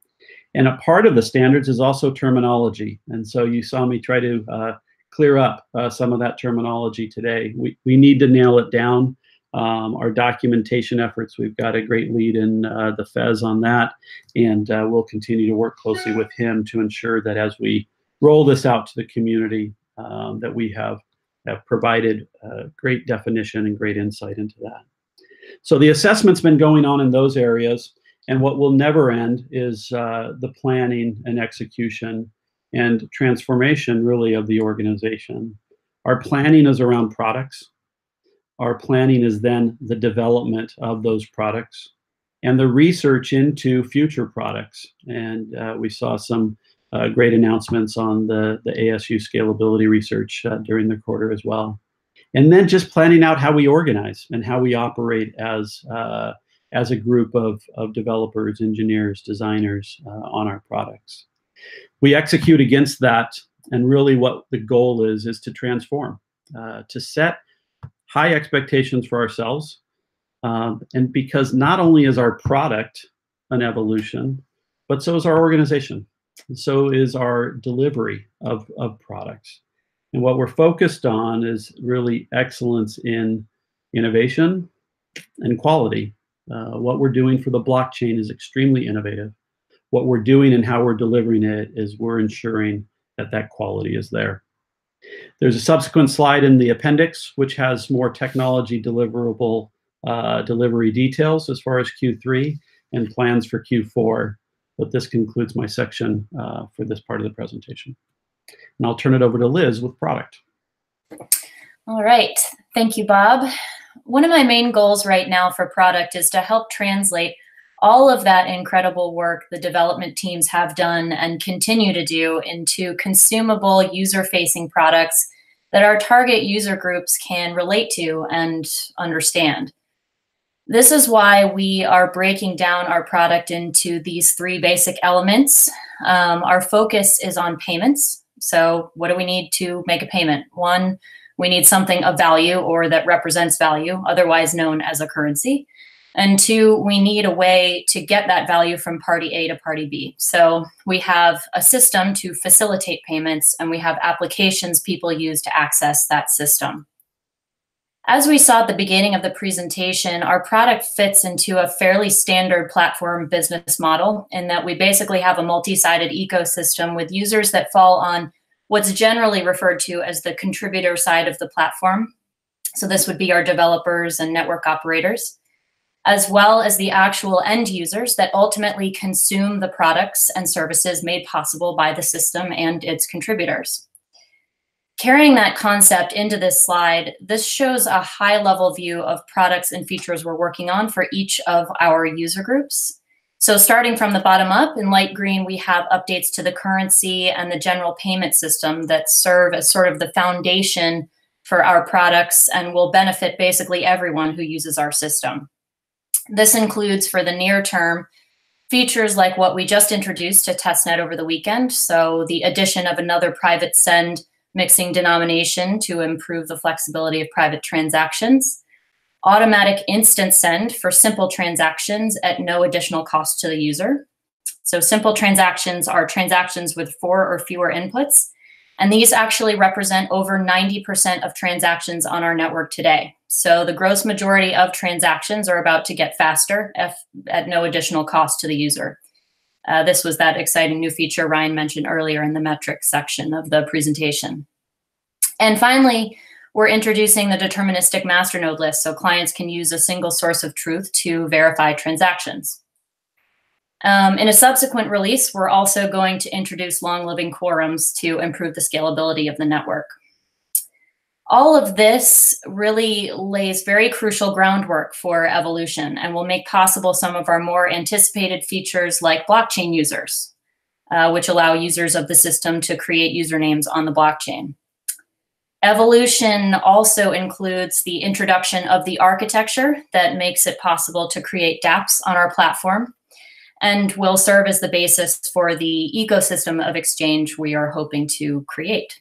And a part of the standards is also terminology. And so you saw me try to clear up some of that terminology today. We need to nail it down. Our documentation efforts, we've got a great lead in the Fez on that, and we'll continue to work closely with him to ensure that as we roll this out to the community, that we have provided great definition and great insight into that. So the assessment's been going on in those areas, and what will never end is the planning and execution and transformation, really, of the organization. Our planning is around products. Our planning is then the development of those products and the research into future products. And we saw some great announcements on the ASU scalability research during the quarter as well. And then just planning out how we organize and how we operate as a group of developers, engineers, designers on our products. We execute against that, and really what the goal is to transform, to set high expectations for ourselves, and because not only is our product an evolution, but so is our organization, and so is our delivery of products. And what we're focused on is really excellence in innovation and quality. What we're doing for the blockchain is extremely innovative. What we're doing and how we're delivering it is we're ensuring that that quality is there. There's a subsequent slide in the appendix, which has more technology deliverable delivery details as far as Q3 and plans for Q4. But this concludes my section for this part of the presentation. And I'll turn it over to Liz with product. All right. Thank you, Bob. One of my main goals right now for product is to help translate all of that incredible work the development teams have done and continue to do into consumable user-facing products that our target user groups can relate to and understand. This is why we are breaking down our product into these three basic elements. Our focus is on payments. So what do we need to make a payment? One, we need something of value or that represents value, otherwise known as a currency. And two, we need a way to get that value from party A to party B. So we have a system to facilitate payments, and we have applications people use to access that system. As we saw at the beginning of the presentation, our product fits into a fairly standard platform business model in that we basically have a multi-sided ecosystem with users that fall on what's generally referred to as the contributor side of the platform. So this would be our developers and network operators, as well as the actual end users that ultimately consume the products and services made possible by the system and its contributors. Carrying that concept into this slide, this shows a high-level view of products and features we're working on for each of our user groups. So starting from the bottom up, in light green, we have updates to the currency and the general payment system that serve as sort of the foundation for our products and will benefit basically everyone who uses our system. This includes, for the near term, features like what we just introduced to testnet over the weekend. So the addition of another private send mixing denomination to improve the flexibility of private transactions, automatic instant send for simple transactions at no additional cost to the user, So simple transactions are transactions with 4 or fewer inputs. And these actually represent over 90% of transactions on our network today. So the gross majority of transactions are about to get faster at no additional cost to the user. This was that exciting new feature Ryan mentioned earlier in the metrics section of the presentation. And finally, we're introducing the deterministic masternode list so clients can use a single source of truth to verify transactions. In a subsequent release, we're also going to introduce long-living quorums to improve the scalability of the network. All of this really lays very crucial groundwork for evolution and will make possible some of our more anticipated features like blockchain users, which allow users of the system to create usernames on the blockchain. Evolution also includes the introduction of the architecture that makes it possible to create dApps on our platform, and will serve as the basis for the ecosystem of exchange we are hoping to create.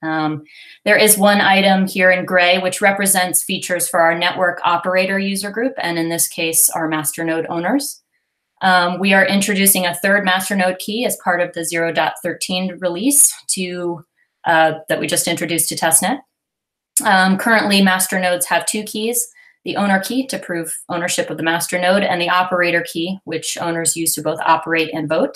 There is one item here in gray which represents features for our network operator user group, and in this case, our masternode owners. We are introducing a third masternode key as part of the 0.13 release that we just introduced to testnet. Currently, masternodes have 2 keys: the owner key to prove ownership of the masternode, and the operator key, which owners use to both operate and vote.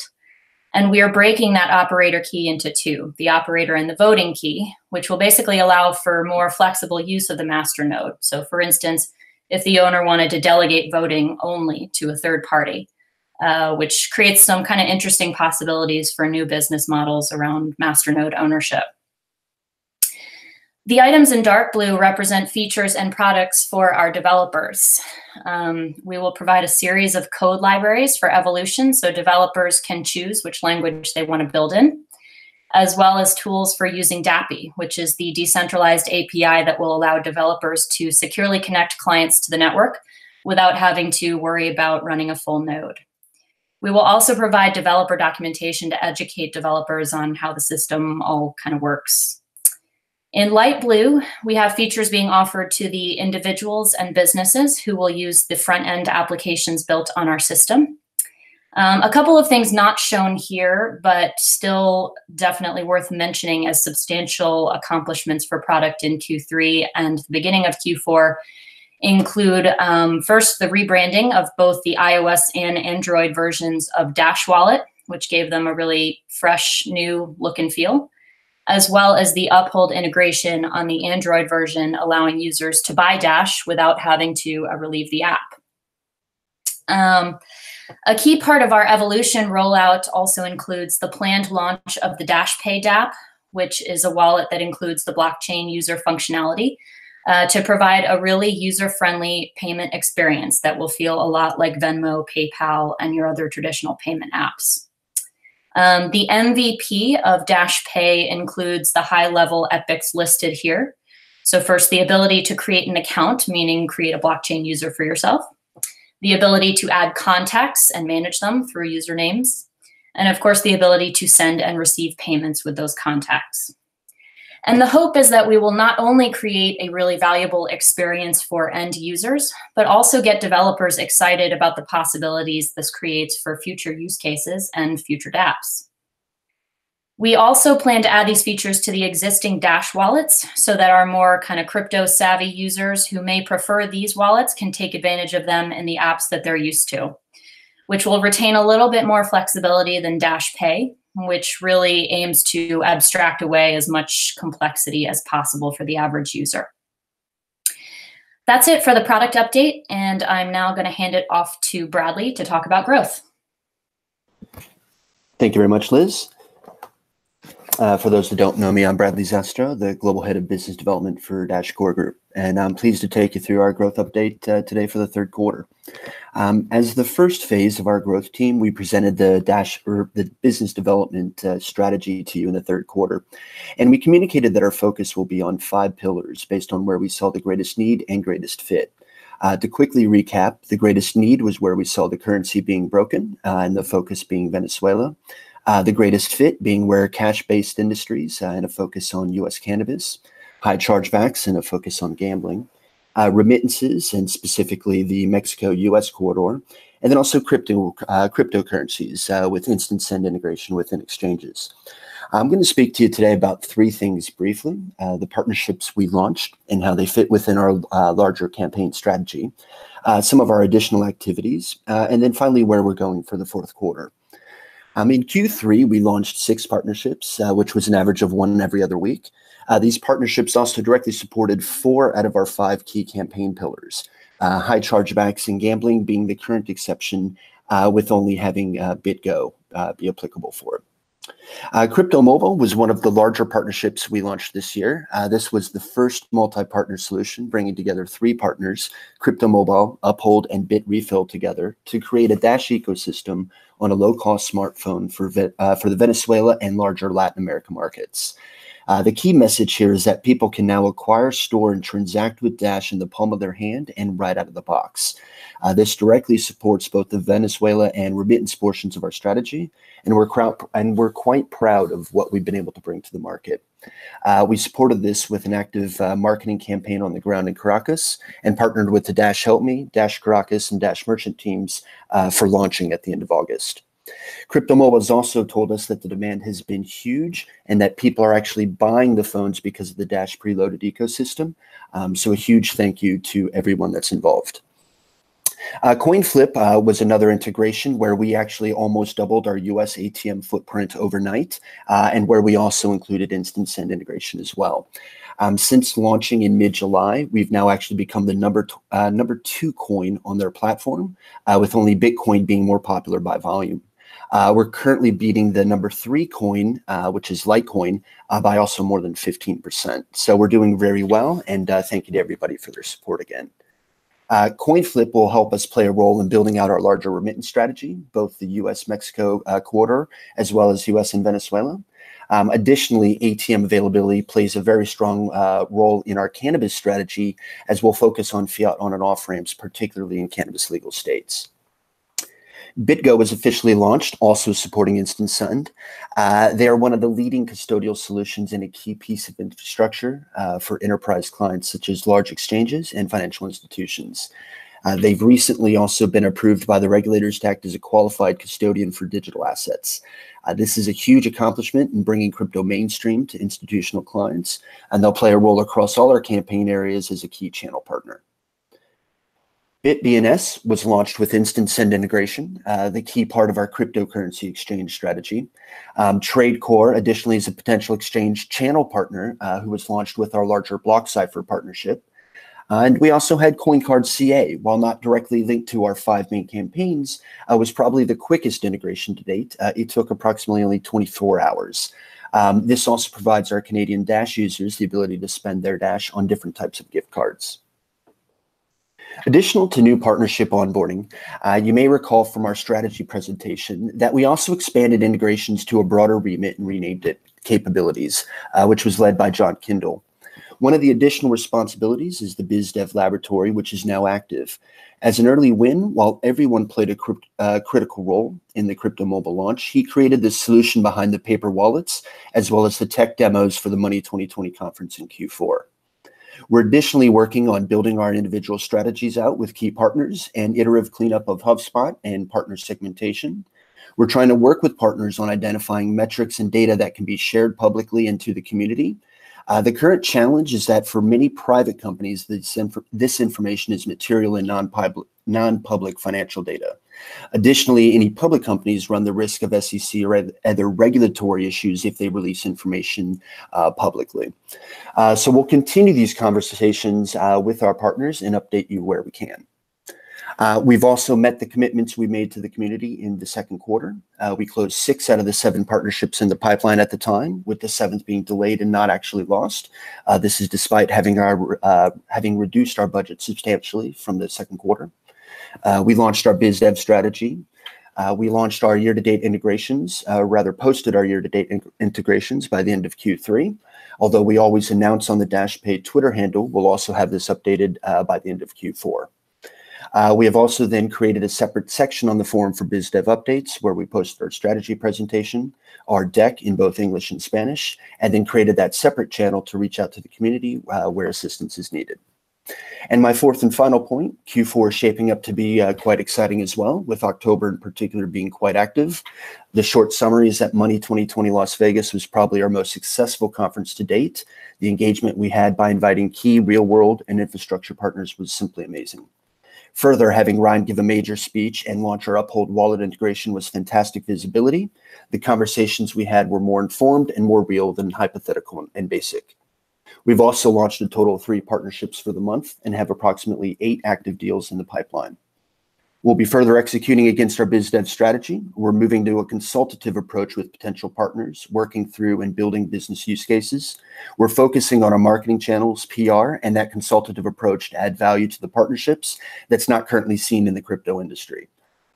And we are breaking that operator key into 2, the operator and the voting key, which will basically allow for more flexible use of the masternode. So for instance, if the owner wanted to delegate voting only to a third party, which creates some kind of interesting possibilities for new business models around masternode ownership. The items in dark blue represent features and products for our developers. We will provide a series of code libraries for evolution so developers can choose which language they want to build in, as well as tools for using DAPI, which is the decentralized API that will allow developers to securely connect clients to the network without having to worry about running a full node. We will also provide developer documentation to educate developers on how the system all kind of works. In light blue, we have features being offered to the individuals and businesses who will use the front-end applications built on our system. A couple of things not shown here, but still definitely worth mentioning as substantial accomplishments for product in Q3 and the beginning of Q4 include first the rebranding of both the iOS and Android versions of Dash Wallet, which gave them a really fresh new look and feel, as well as the Uphold integration on the Android version, allowing users to buy Dash without having to relieve the app. A key part of our evolution rollout also includes the planned launch of the DashPay dApp, which is a wallet that includes the blockchain user functionality to provide a really user-friendly payment experience that will feel a lot like Venmo, PayPal, and your other traditional payment apps. The MVP of DashPay includes the high-level epics listed here. So first, the ability to create an account, meaning create a blockchain user for yourself. The ability to add contacts and manage them through usernames. And of course, the ability to send and receive payments with those contacts. And the hope is that we will not only create a really valuable experience for end users, but also get developers excited about the possibilities this creates for future use cases and future dApps. We also plan to add these features to the existing Dash wallets so that our more kind of crypto-savvy users who may prefer these wallets can take advantage of them in the apps that they're used to, which will retain a little bit more flexibility than DashPay, which really aims to abstract away as much complexity as possible for the average user. That's it for the product update, and I'm now going to hand it off to Bradley to talk about growth. Thank you very much, Liz. For those who don't know me, I'm Bradley Zestra, the Global Head of Business Development for Dash Core Group, and I'm pleased to take you through our growth update today for the third quarter. As the first phase of our growth team, we presented the business development strategy to you in the third quarter, and we communicated that our focus will be on 5 pillars based on where we saw the greatest need and greatest fit. To quickly recap, the greatest need was where we saw the currency being broken and the focus being Venezuela. The greatest fit being where cash-based industries and a focus on U.S. cannabis, high chargebacks and a focus on gambling, remittances and specifically the Mexico-U.S. corridor, and then also cryptocurrencies with instant send integration within exchanges. I'm going to speak to you today about three things briefly: the partnerships we launched and how they fit within our larger campaign strategy, some of our additional activities, and then finally where we're going for the fourth quarter. In Q3, we launched 6 partnerships, which was an average of 1 every other week. These partnerships also directly supported 4 out of our 5 key campaign pillars, high chargebacks and gambling being the current exception, with only having BitGo be applicable for it. Crypto Mobile was one of the larger partnerships we launched this year. This was the first multi-partner solution, bringing together 3 partners, Crypto Mobile, Uphold, and BitRefill together to create a Dash ecosystem on a low-cost smartphone for the Venezuela and larger Latin America markets. The key message here is that people can now acquire, store, and transact with Dash in the palm of their hand and right out of the box. This directly supports both the Venezuela and remittance portions of our strategy, and we're quite proud of what we've been able to bring to the market. We supported this with an active marketing campaign on the ground in Caracas and partnered with the Dash Help Me, Dash Caracas, and Dash Merchant teams for launching at the end of August. Crypto Mobile has also told us that the demand has been huge and that people are actually buying the phones because of the Dash preloaded ecosystem. So a huge thank you to everyone that's involved. CoinFlip was another integration where we actually almost doubled our US ATM footprint overnight, and where we also included instant send integration as well. Since launching in mid-July, we've now actually become the number 2 coin on their platform, with only Bitcoin being more popular by volume. We're currently beating the number 3 coin, which is Litecoin, by also more than 15%. So we're doing very well, and thank you to everybody for their support again. CoinFlip will help us play a role in building out our larger remittance strategy, both the US-Mexico corridor as well as US and Venezuela. Additionally, ATM availability plays a very strong role in our cannabis strategy, as we'll focus on fiat on and off ramps, particularly in cannabis legal states. BitGo was officially launched, also supporting instant send. They are one of the leading custodial solutions and a key piece of infrastructure for enterprise clients such as large exchanges and financial institutions. They've recently also been approved by the regulators to act as a qualified custodian for digital assets. This is a huge accomplishment in bringing crypto mainstream to institutional clients, and they'll play a role across all our campaign areas as a key channel partner. BitBNS was launched with instant send integration, the key part of our cryptocurrency exchange strategy. TradeCore additionally is a potential exchange channel partner who was launched with our larger BlockCypher partnership. And we also had CoinCard CA, while not directly linked to our 5 main campaigns, was probably the quickest integration to date. It took approximately only 24 hours. This also provides our Canadian Dash users the ability to spend their Dash on different types of gift cards. Additional to new partnership onboarding, you may recall from our strategy presentation that we also expanded integrations to a broader remit and renamed it Capabilities, which was led by John Kindle. One of the additional responsibilities is the BizDev Laboratory, which is now active. As an early win, while everyone played a critical role in the Crypto Mobile launch, he created the solution behind the paper wallets, as well as the tech demos for the Money 2020 conference in Q4. We're additionally working on building our individual strategies out with key partners and iterative cleanup of HubSpot and partner segmentation. We're trying to work with partners on identifying metrics and data that can be shared publicly into the community. The current challenge is that for many private companies, this information is material in non-public financial data. Additionally, any public companies run the risk of SEC or other regulatory issues if they release information publicly. So we'll continue these conversations with our partners and update you where we can. We've also met the commitments we made to the community in the second quarter. We closed 6 out of the 7 partnerships in the pipeline at the time, with the 7th being delayed and not actually lost. This is despite having reduced our budget substantially from the second quarter. We launched our BizDev strategy. We launched our year-to-date integrations, posted our year-to-date integrations by the end of Q3. Although we always announce on the DashPay Twitter handle, we'll also have this updated by the end of Q4. We have also then created a separate section on the forum for BizDev updates, where we post our strategy presentation, our deck in both English and Spanish, and then created that separate channel to reach out to the community where assistance is needed. And my fourth and final point, Q4 is shaping up to be quite exciting as well, with October in particular being quite active. The short summary is that Money 2020 Las Vegas was probably our most successful conference to date. The engagement we had by inviting key real world and infrastructure partners was simply amazing. Further, having Ryan give a major speech and launch our Uphold wallet integration was fantastic visibility. The conversations we had were more informed and more real than hypothetical and basic. We've also launched a total of 3 partnerships for the month and have approximately 8 active deals in the pipeline. We'll be further executing against our biz dev strategy. We're moving to a consultative approach with potential partners, working through and building business use cases. We're focusing on our marketing channels, PR, and that consultative approach to add value to the partnerships that's not currently seen in the crypto industry.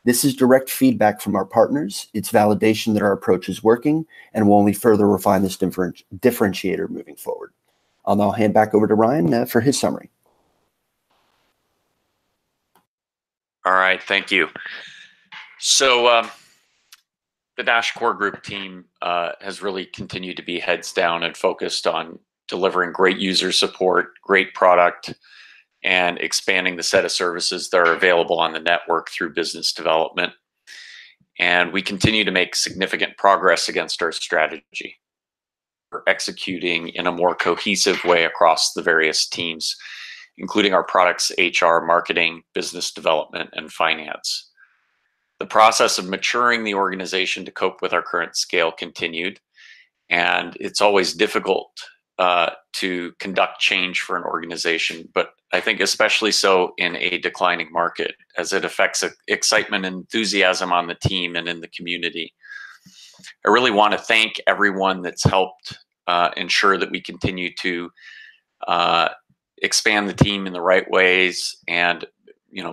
This is direct feedback from our partners. It's validation that our approach is working, and we'll only further refine this differentiator moving forward. I'll now hand back over to Ryan for his summary. All right, thank you. So the Dash Core Group team has really continued to be heads down and focused on delivering great user support, great product, and expanding the set of services that are available on the network through business development. And we continue to make significant progress against our strategy. We're executing in a more cohesive way across the various teams, including our products, HR, marketing, business development, and finance. The process of maturing the organization to cope with our current scale continued, and it's always difficult to conduct change for an organization, but I think especially so in a declining market, as it affects excitement and enthusiasm on the team and in the community. I really want to thank everyone that's helped ensure that we continue to expand the team in the right ways and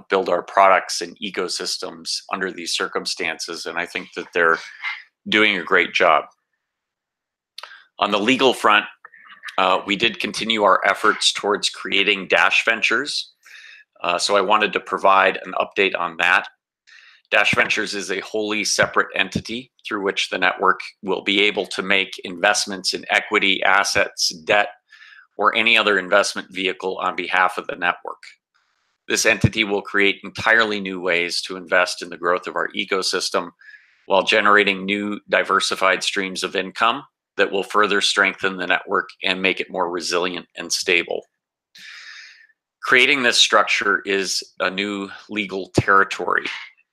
build our products and ecosystems under these circumstances. And I think that they're doing a great job. On the legal front, we did continue our efforts towards creating Dash Ventures. So I wanted to provide an update on that. Dash Ventures is a wholly separate entity through which the network will be able to make investments in equity, assets, debt, or any other investment vehicle on behalf of the network. This entity will create entirely new ways to invest in the growth of our ecosystem while generating new diversified streams of income that will further strengthen the network and make it more resilient and stable. Creating this structure is a new legal territory,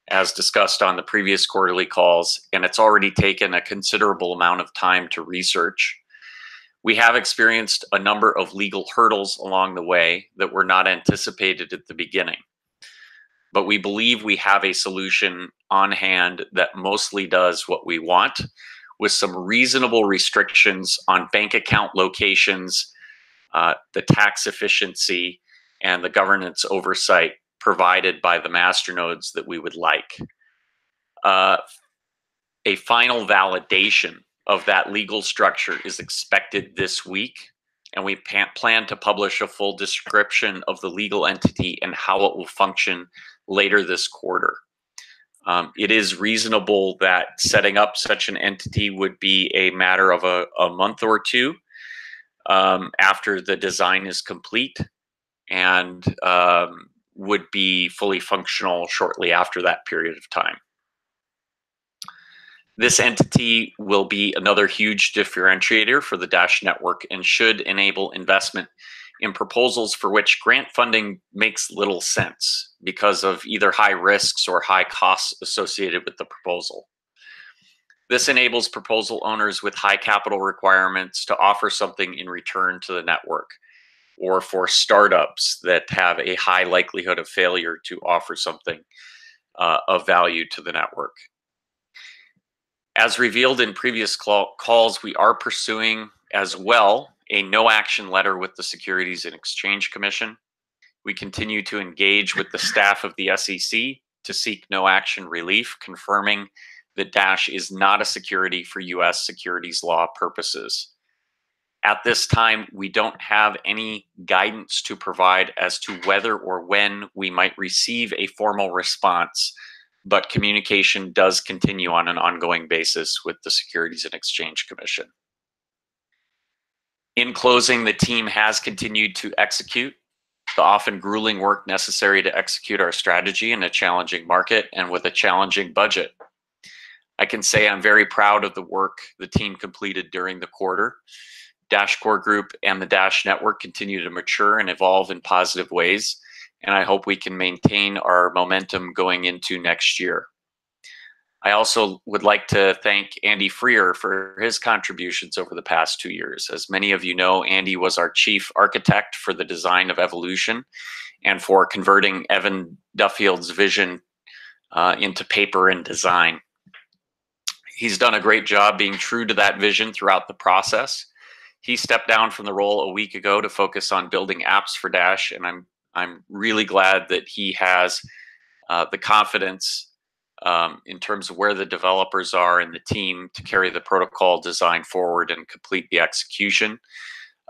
as discussed on the previous quarterly calls, and it's already taken a considerable amount of time to research. We have experienced a number of legal hurdles along the way that were not anticipated at the beginning, but we believe we have a solution on hand that mostly does what we want, with some reasonable restrictions on bank account locations, the tax efficiency, and the governance oversight provided by the masternodes that we would like. A final validation of that legal structure is expected this week, and we plan to publish a full description of the legal entity and how it will function later this quarter. It is reasonable that setting up such an entity would be a matter of a month or two after the design is complete, and would be fully functional shortly after that period of time. This entity will be another huge differentiator for the Dash network and should enable investment in proposals for which grant funding makes little sense because of either high risks or high costs associated with the proposal. This enables proposal owners with high capital requirements to offer something in return to the network, or for startups that have a high likelihood of failure to offer something of value to the network. As revealed in previous calls, we are pursuing as well a no action letter with the Securities and Exchange Commission. We continue to engage with the staff of the SEC to seek no action relief, confirming that Dash is not a security for US securities law purposes. At this time, we don't have any guidance to provide as to whether or when we might receive a formal response, but communication does continue on an ongoing basis with the Securities and Exchange Commission. In closing, the team has continued to execute the often grueling work necessary to execute our strategy in a challenging market and with a challenging budget. I can say I'm very proud of the work the team completed during the quarter. Dash Core Group and the Dash Network continue to mature and evolve in positive ways, and I hope we can maintain our momentum going into next year. I also would like to thank Andy Freer for his contributions over the past 2 years. As many of you know, Andy was our chief architect for the design of Evolution and for converting Evan Duffield's vision into paper and design. He's done a great job being true to that vision throughout the process. He stepped down from the role a week ago to focus on building apps for Dash, and I'm really glad that he has the confidence in terms of where the developers are in the team to carry the protocol design forward and complete the execution.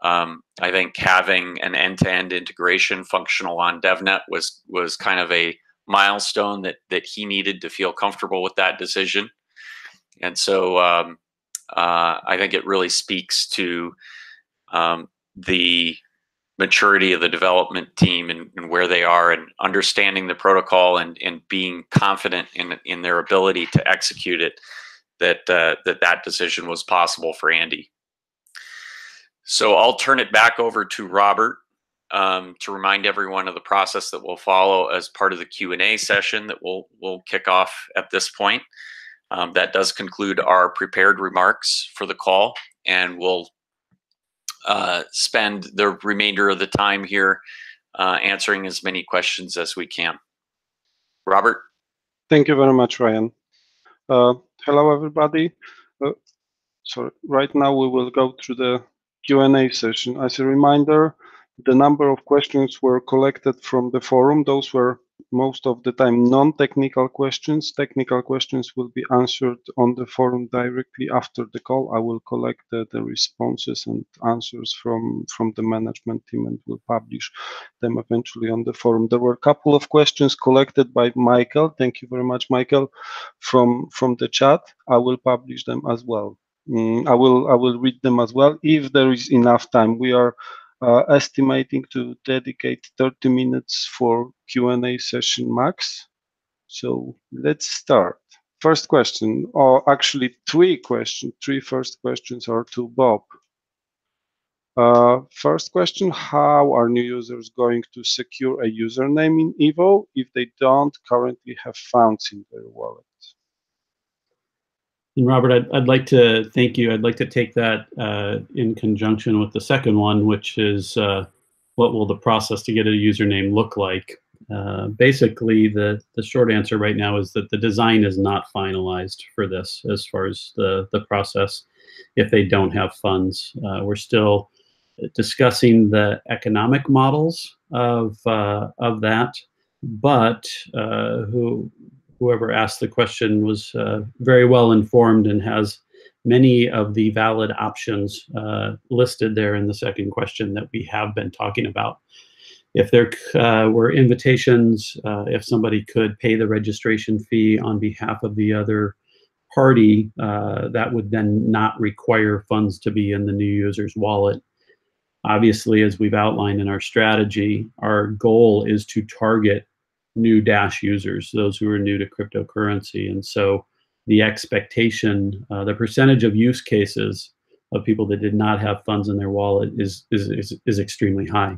I think having an end-to-end integration functional on DevNet was kind of a milestone that he needed to feel comfortable with that decision. And so I think it really speaks to the maturity of the development team and where they are and understanding the protocol and being confident in their ability to execute it, that decision was possible for Andy. So I'll turn it back over to Robert to remind everyone of the process that will follow as part of the Q&A session that we'll kick off at this point. That does conclude our prepared remarks for the call, and we'll spend the remainder of the time here answering as many questions as we can. Robert? Thank you very much, Ryan. Hello, everybody. So right now we will go through the Q&A session. As a reminder, the number of questions were collected from the forum. Those were most of the time non-technical questions. Technical questions will be answered on the forum directly after the call. I will collect the responses and answers from the management team and will publish them eventually on the forum. There were a couple of questions collected by Michael. Thank you very much, Michael, from the chat. I will publish them as well. I will read them as well if there is enough time. We are estimating to dedicate 30 minutes for Q&A session max. So let's start. First question, or actually three first questions are to Bob. First question, how are new users going to secure a username in Evo if they don't currently have funds in their wallet? And Robert, I'd like to thank you. I'd like to take that in conjunction with the second one, which is what will the process to get a username look like? Basically, the short answer right now is that the design is not finalized for this as far as the process if they don't have funds. We're still discussing the economic models of that, but whoever asked the question was very well informed and has many of the valid options listed there in the second question that we have been talking about. If there were invitations, if somebody could pay the registration fee on behalf of the other party, that would then not require funds to be in the new user's wallet. Obviously, as we've outlined in our strategy, our goal is to target new Dash users, those who are new to cryptocurrency. And so the expectation, the percentage of use cases of people that did not have funds in their wallet is extremely high.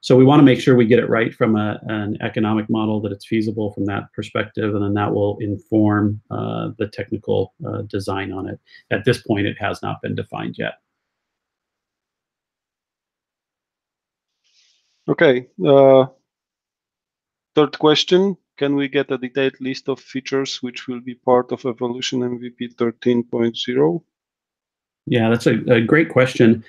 So we want to make sure we get it right from an economic model, that it's feasible from that perspective, and then that will inform the technical design on it. At this point, it has not been defined yet. Okay. Third question, can we get a detailed list of features which will be part of Evolution MVP 13.0? Yeah, that's a great question.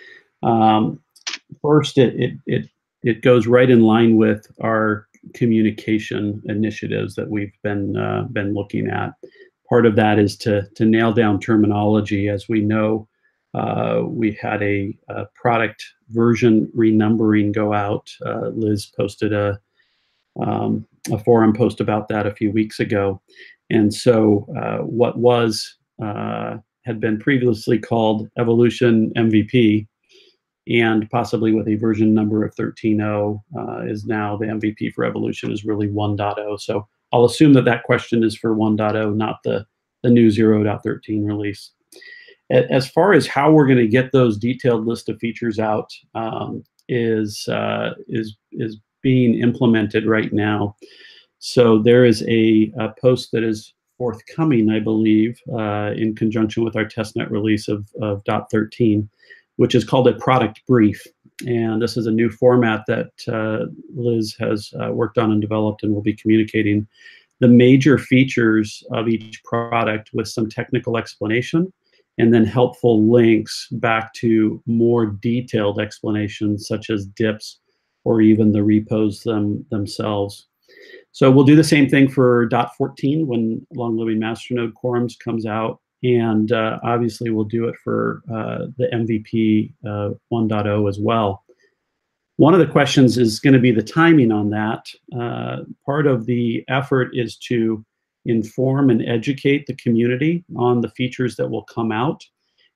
First, it goes right in line with our communication initiatives that we've been looking at. Part of that is to nail down terminology. As we know, we had a product version renumbering go out. Liz posted a forum post about that a few weeks ago. And so what had been previously called Evolution MVP and possibly with a version number of 13.0 is now the MVP for Evolution is really 1.0. So I'll assume that that question is for 1.0, not the new 0.13 release. As far as how we're going to get those detailed list of features out, is being implemented right now. So there is a post that is forthcoming, I believe, in conjunction with our testnet release of .13, which is called a product brief. And this is a new format that Liz has worked on and developed, and will be communicating the major features of each product with some technical explanation, and then helpful links back to more detailed explanations such as dips or even the repos themselves. So we'll do the same thing for .14 when Long Living Masternode Quorums comes out, and obviously we'll do it for the MVP 1.0 as well. One of the questions is going to be the timing on that. Part of the effort is to inform and educate the community on the features that will come out,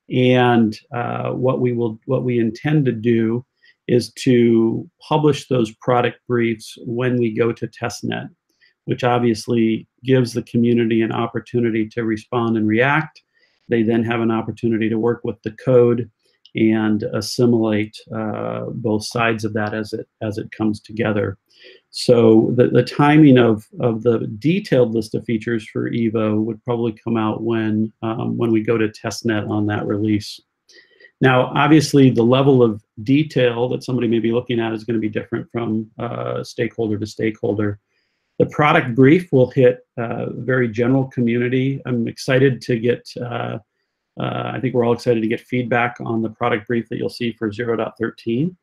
and what we intend to do is to publish those product briefs when we go to testnet, which obviously gives the community an opportunity to respond and react. They then have an opportunity to work with the code and assimilate both sides of that as it comes together. So the timing of the detailed list of features for Evo would probably come out when we go to testnet on that release. Now, obviously, the level of detail that somebody may be looking at is going to be different from stakeholder to stakeholder. The product brief will hit very general community. I'm excited to get, I think we're all excited to get feedback on the product brief that you'll see for 0.13.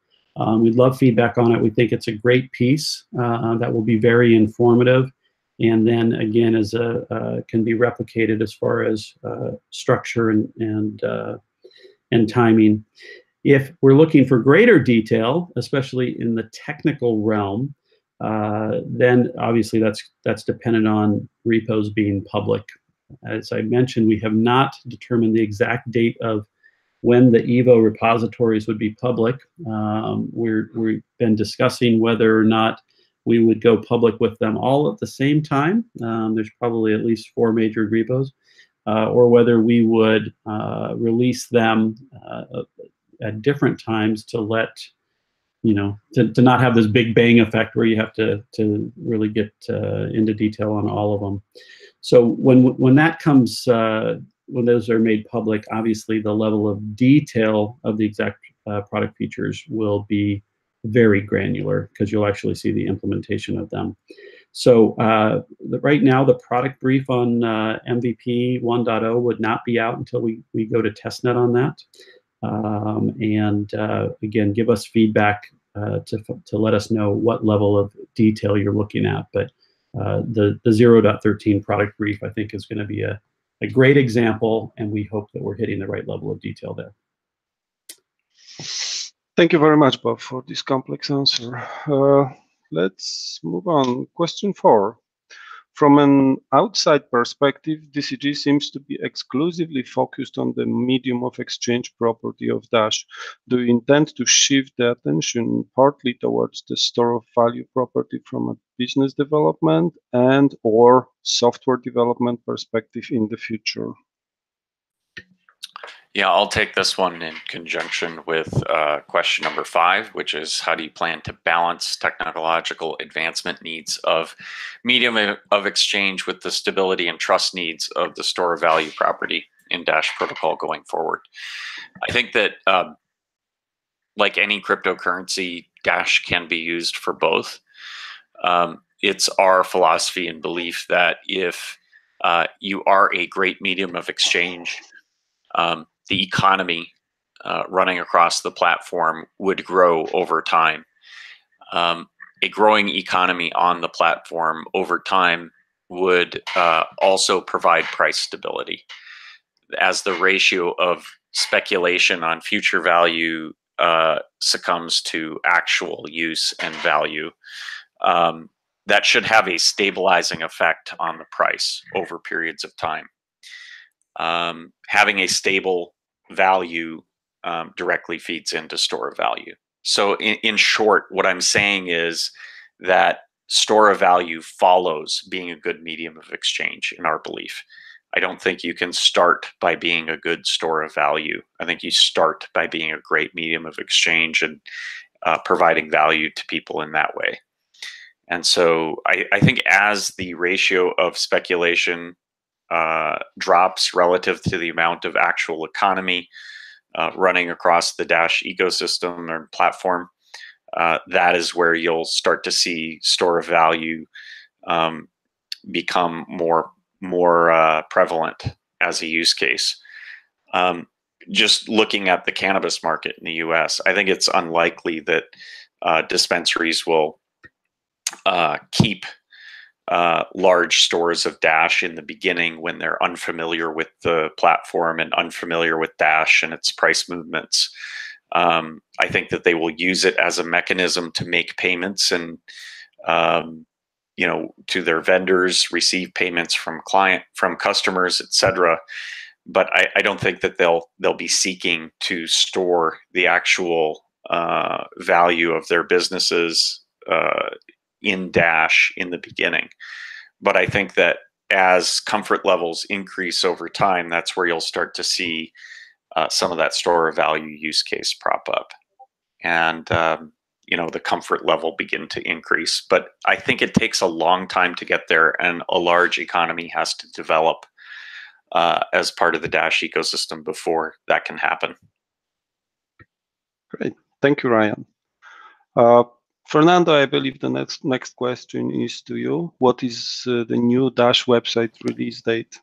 We'd love feedback on it. We think it's a great piece that will be very informative, and then again, can be replicated as far as structure and timing. If we're looking for greater detail, especially in the technical realm, then obviously that's dependent on repos being public. As I mentioned, we have not determined the exact date of when the Evo repositories would be public. We've been discussing whether or not we would go public with them all at the same time. There's probably at least 4 major repos, or whether we would release them at different times to let, to not have this big bang effect where you have to really get into detail on all of them. So when that comes, when those are made public, obviously the level of detail of the exact product features will be very granular, because you'll actually see the implementation of them. So right now, the product brief on MVP 1.0 would not be out until we go to testnet on that. Again, give us feedback to let us know what level of detail you're looking at. But the 0.13 product brief, I think, is going to be a great example, and we hope that we're hitting the right level of detail there. Thank you very much, Bob, for this complex answer. Let's move on. Question 4. From an outside perspective, DCG seems to be exclusively focused on the medium of exchange property of Dash. Do you intend to shift the attention partly towards the store of value property from a business development and/or software development perspective in the future? Yeah, I'll take this one in conjunction with question number 5, which is, how do you plan to balance technological advancement needs of medium of exchange with the stability and trust needs of the store of value property in Dash protocol going forward? I think that like any cryptocurrency, Dash can be used for both. It's our philosophy and belief that if you are a great medium of exchange, the economy running across the platform would grow over time. A growing economy on the platform over time would also provide price stability. As the ratio of speculation on future value succumbs to actual use and value, that should have a stabilizing effect on the price over periods of time. Having a stable value directly feeds into store of value. So in short, what I'm saying is that store of value follows being a good medium of exchange in our belief. I don't think you can start by being a good store of value. I think you start by being a great medium of exchange and providing value to people in that way. And so I think as the ratio of speculation drops relative to the amount of actual economy running across the Dash ecosystem or platform, that is where you'll start to see store of value become more prevalent as a use case. Just looking at the cannabis market in the U.S., I think it's unlikely that dispensaries will keep large stores of Dash in the beginning when they're unfamiliar with the platform and unfamiliar with Dash and its price movements. I think that they will use it as a mechanism to make payments and to their vendors, receive payments from customers, etc. But I don't think that they'll be seeking to store the actual value of their businesses in Dash in the beginning. But I think that as comfort levels increase over time, that's where you'll start to see some of that store of value use case prop up, and the comfort level begin to increase. But I think it takes a long time to get there, and a large economy has to develop as part of the Dash ecosystem before that can happen. Great, thank you, Ryan. Fernando, I believe the next question is to you. What is the new Dash website release date?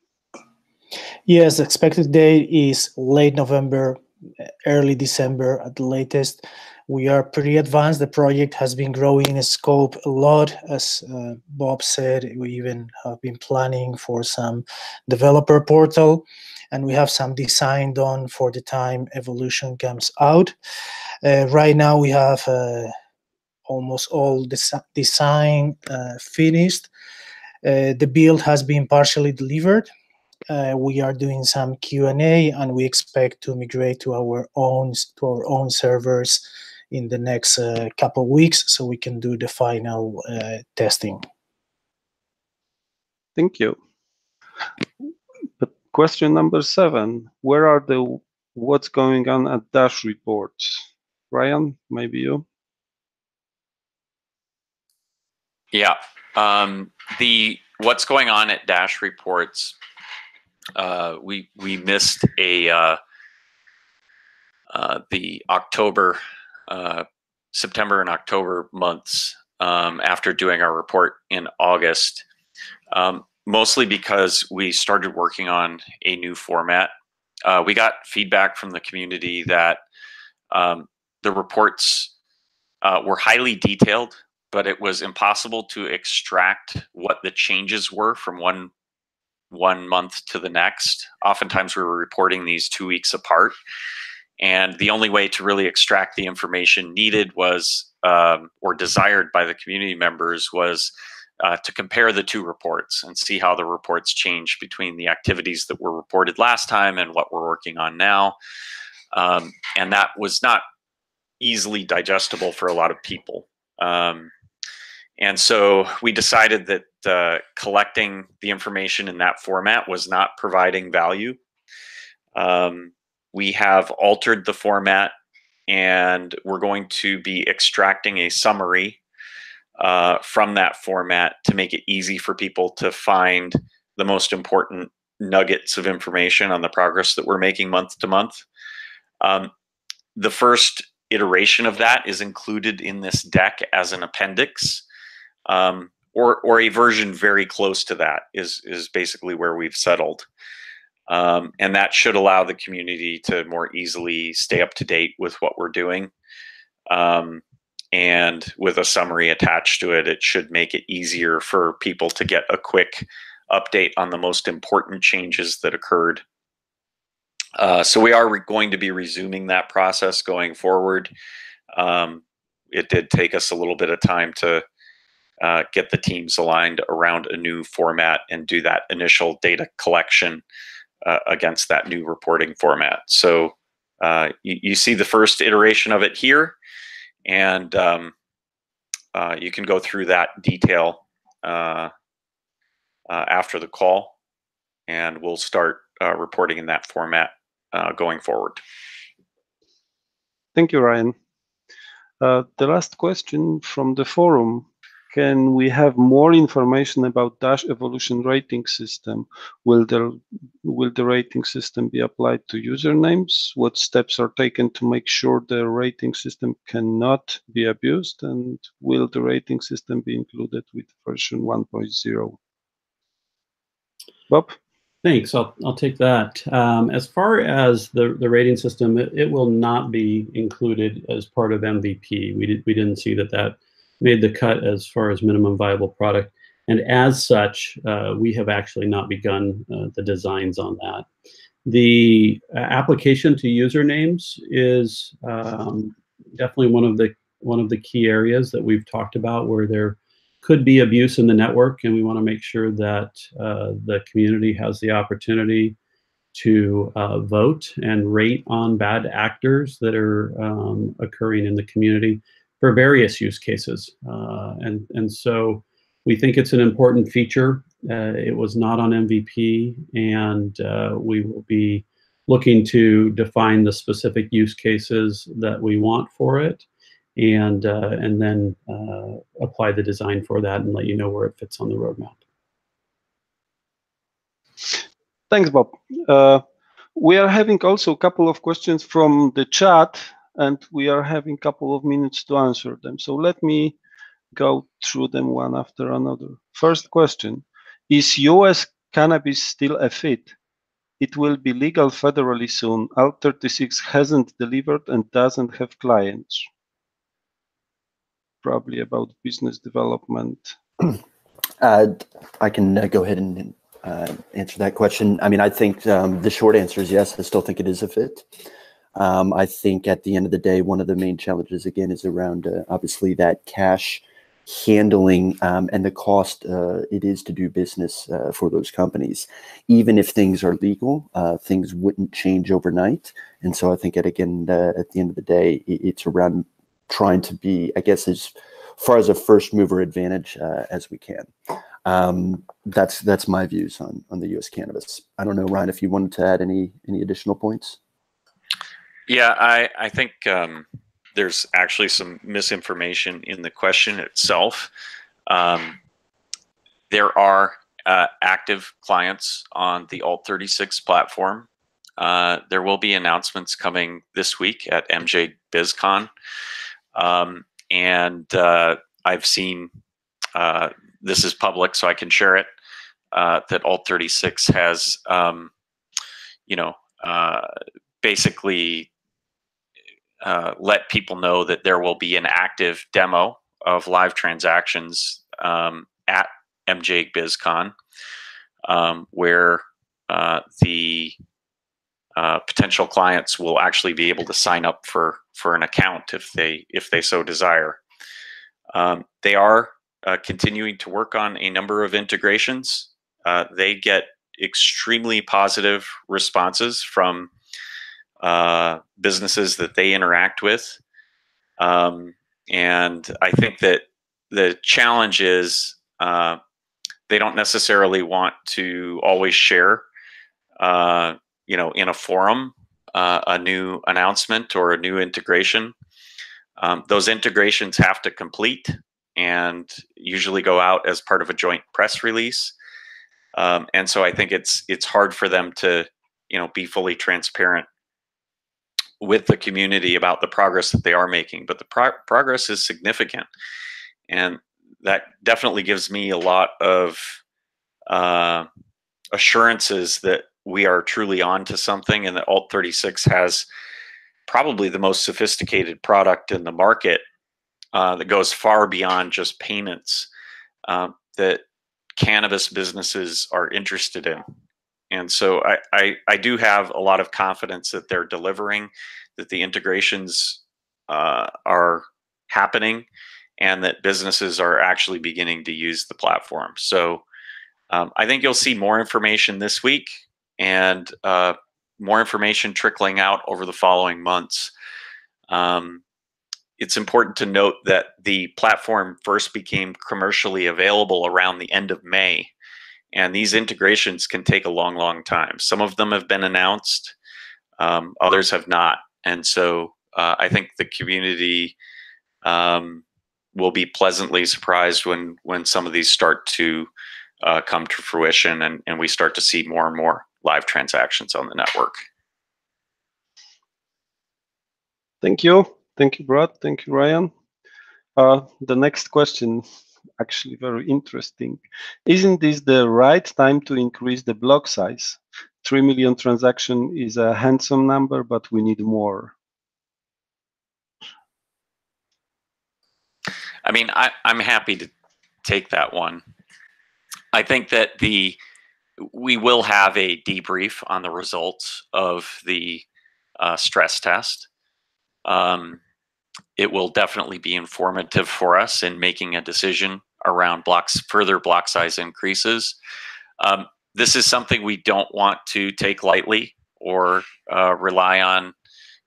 Yes, the expected date is late November, early December at the latest. We are pretty advanced. The project has been growing in scope a lot. As Bob said, we even have been planning for some developer portal, and we have some design done for the time Evolution comes out. Right now we have almost all the design finished. The build has been partially delivered. We are doing some Q&A, and we expect to migrate to our own servers in the next couple of weeks, so we can do the final testing. Thank you. But question number 7: where are what's going on at Dash reports? Ryan, maybe you. Yeah, what's going on at Dash reports? We missed the September and October months after doing our report in August, mostly because we started working on a new format. We got feedback from the community that the reports were highly detailed, but it was impossible to extract what the changes were from one month to the next. Oftentimes we were reporting these 2 weeks apart, and the only way to really extract the information needed was or desired by the community members was to compare the two reports and see how the reports change between the activities that were reported last time and what we're working on now. And that was not easily digestible for a lot of people. And so we decided that collecting the information in that format was not providing value. We have altered the format, and we're going to be extracting a summary from that format to make it easy for people to find the most important nuggets of information on the progress that we're making month to month. The first iteration of that is included in this deck as an appendix, or a version very close to that is basically where we've settled. And that should allow the community to more easily stay up to date with what we're doing. And with a summary attached to it, it should make it easier for people to get a quick update on the most important changes that occurred. So we are going to be resuming that process going forward. It did take us a little bit of time to get the teams aligned around a new format and do that initial data collection against that new reporting format. So you see the first iteration of it here, and you can go through that detail after the call, and we'll start reporting in that format going forward. Thank you, Ryan. The last question from the forum. Can we have more information about Dash Evolution rating system? Will the rating system be applied to usernames? What steps are taken to make sure the rating system cannot be abused? And will the rating system be included with version 1.0? Bob? Thanks. I'll take that. As far as the rating system, it will not be included as part of MVP. We didn't see that made the cut as far as minimum viable product, and as such, we have actually not begun the designs on that. The application to usernames is definitely one of the key areas that we've talked about where there could be abuse in the network, and we want to make sure that the community has the opportunity to vote and rate on bad actors that are occurring in the community for various use cases. And so we think it's an important feature. It was not on MVP, and we will be looking to define the specific use cases that we want for it, and then apply the design for that and let you know where it fits on the roadmap. Thanks, Bob. We are having also a couple of questions from the chat, and we are having a couple of minutes to answer them. So let me go through them one after another. First question, is US cannabis still a fit? It will be legal federally soon. Alt36 hasn't delivered and doesn't have clients. Probably about business development. I can go ahead and answer that question. I mean, I think the short answer is yes. I still think it is a fit. I think at the end of the day, one of the main challenges, again, is around obviously that cash handling and the cost it is to do business for those companies. Even if things are legal, things wouldn't change overnight. And so I think, at the end of the day, it's around trying to be, I guess, as far as a first mover advantage as we can. That's my views on the U.S. cannabis. I don't know, Ryan, if you wanted to add any additional points. Yeah, I think there's actually some misinformation in the question itself. There are active clients on the Alt36 platform. There will be announcements coming this week at MJ BizCon. And I've seen, this is public, so I can share it, that Alt36 has, basically let people know that there will be an active demo of live transactions at MJ BizCon, where the potential clients will actually be able to sign up for an account if they so desire. They are continuing to work on a number of integrations. They get extremely positive responses from businesses that they interact with. And I think that the challenge is they don't necessarily want to always share, in a forum, a new announcement or a new integration. Those integrations have to complete and usually go out as part of a joint press release. And so I think it's hard for them to, be fully transparent with the community about the progress that they are making. But the progress is significant. And that definitely gives me a lot of assurances that we are truly on to something, and that Alt36 has probably the most sophisticated product in the market that goes far beyond just payments that cannabis businesses are interested in. And so I do have a lot of confidence that they're delivering, that the integrations are happening, and that businesses are actually beginning to use the platform. So I think you'll see more information this week, and more information trickling out over the following months. It's important to note that the platform first became commercially available around the end of May, and these integrations can take a long, long time. Some of them have been announced, others have not. And so I think the community will be pleasantly surprised when some of these start to come to fruition and we start to see more and more live transactions on the network. Thank you. Thank you, Brad. Thank you, Ryan. The next question, actually very interesting. Isn't this the right time to increase the block size? 3 million transaction is a handsome number, but we need more. I mean, I'm happy to take that one. I think that we will have a debrief on the results of the stress test. It will definitely be informative for us in making a decision around further block size increases. This is something we don't want to take lightly or rely on,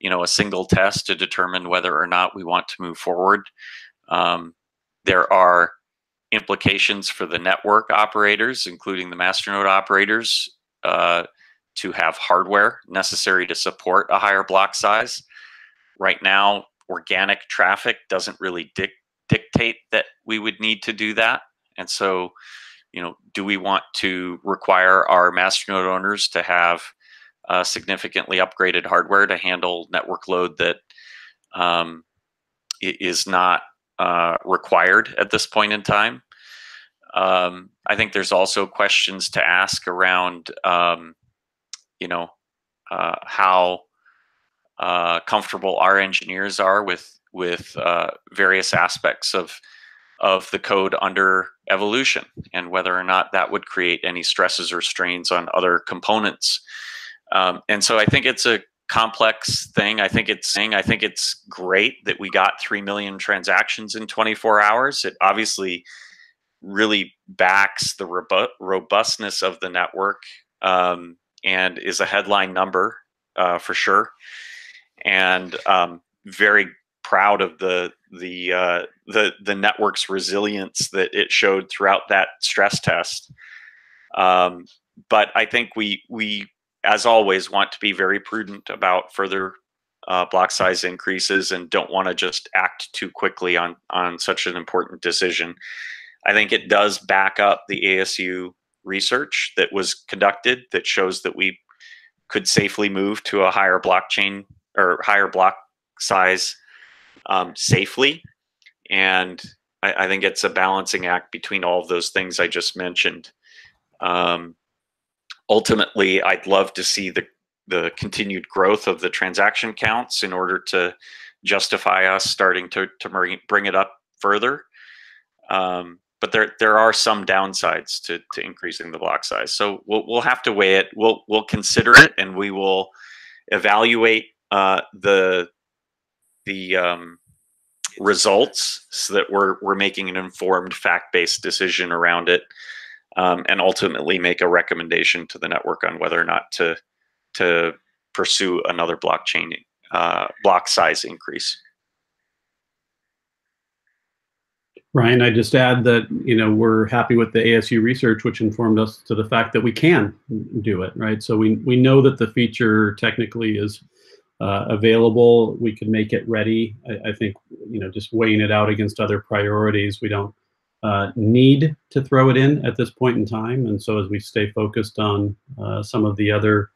a single test to determine whether or not we want to move forward. There are implications for the network operators, including the masternode operators, to have hardware necessary to support a higher block size. Right now, organic traffic doesn't really dictate that we would need to do that. And so, do we want to require our masternode owners to have significantly upgraded hardware to handle network load that is not required at this point in time? I think there's also questions to ask around, how comfortable our engineers are with various aspects of the code under evolution, and whether or not that would create any stresses or strains on other components. And so I think it's a complex thing. I think it's great that we got 3 million transactions in 24 hours. It obviously really backs the robustness of the network, and is a headline number for sure. And very proud of the network's resilience that it showed throughout that stress test. But I think we as always want to be very prudent about further block size increases and don't want to just act too quickly on such an important decision. I think it does back up the ASU research that was conducted that shows that we could safely move to a higher blockchain or higher block size safely. And I think it's a balancing act between all of those things I just mentioned. Ultimately, I'd love to see the continued growth of the transaction counts in order to justify us starting to bring it up further. But there are some downsides to increasing the block size. So we'll have to weigh it. We'll consider it, and we will evaluate the results so that we're making an informed fact-based decision around it, and ultimately make a recommendation to the network on whether or not to pursue another blockchain block size increase. Ryan, I just add that, we're happy with the ASU research, which informed us to the fact that we can do it, right? So we know that the feature technically is available. We can make it ready. I think, just weighing it out against other priorities, we don't need to throw it in at this point in time. And so as we stay focused on some of the other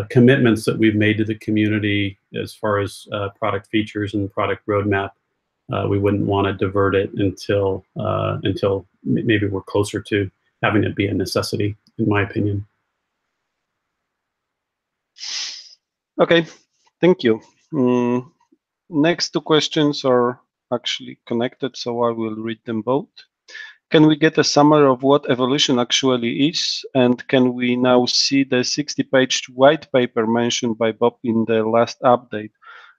commitments that we've made to the community as far as product features and product roadmap, we wouldn't want to divert it until maybe we're closer to having it be a necessity, in my opinion. Okay, thank you. Next two questions are actually connected, so I will read them both. Can we get a summary of what evolution actually is? And can we now see the 60-page white paper mentioned by Bob in the last update?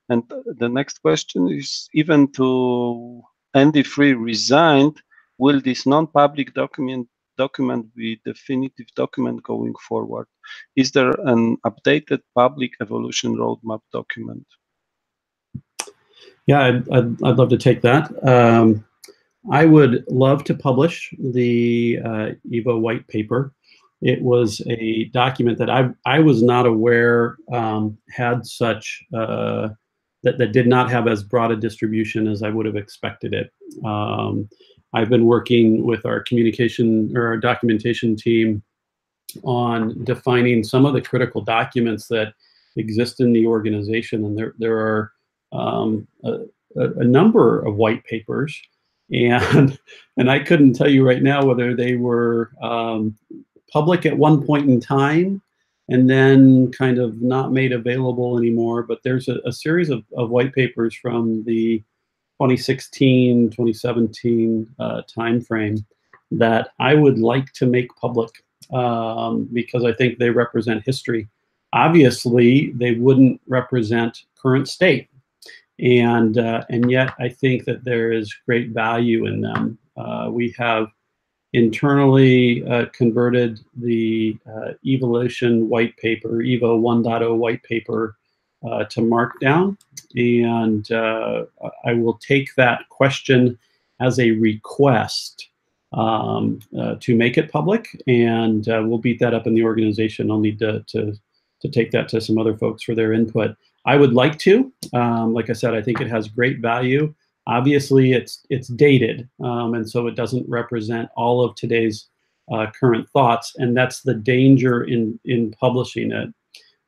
And the next question is, even to Andy Free resigned, will this non-public document document be definitive document going forward? Is there an updated public evolution roadmap document? Yeah, I'd love to take that. I would love to publish the EVO white paper. It was a document that I was not aware had such, that did not have as broad a distribution as I would have expected it. I've been working with our communication or our documentation team on defining some of the critical documents that exist in the organization, and there are a number of white papers, and I couldn't tell you right now whether they were public at one point in time and then kind of not made available anymore. But there's a series of white papers from the 2016, 2017 timeframe that I would like to make public because I think they represent history. Obviously, they wouldn't represent current state. And yet I think that there is great value in them. We have internally converted the Evolution white paper, EVO 1.0 white paper, to Markdown. And I will take that question as a request to make it public, and we'll beat that up in the organization. I'll need to take that to some other folks for their input. I would like to. Like I said, I think it has great value. Obviously, it's dated, and so it doesn't represent all of today's current thoughts, and that's the danger in publishing it.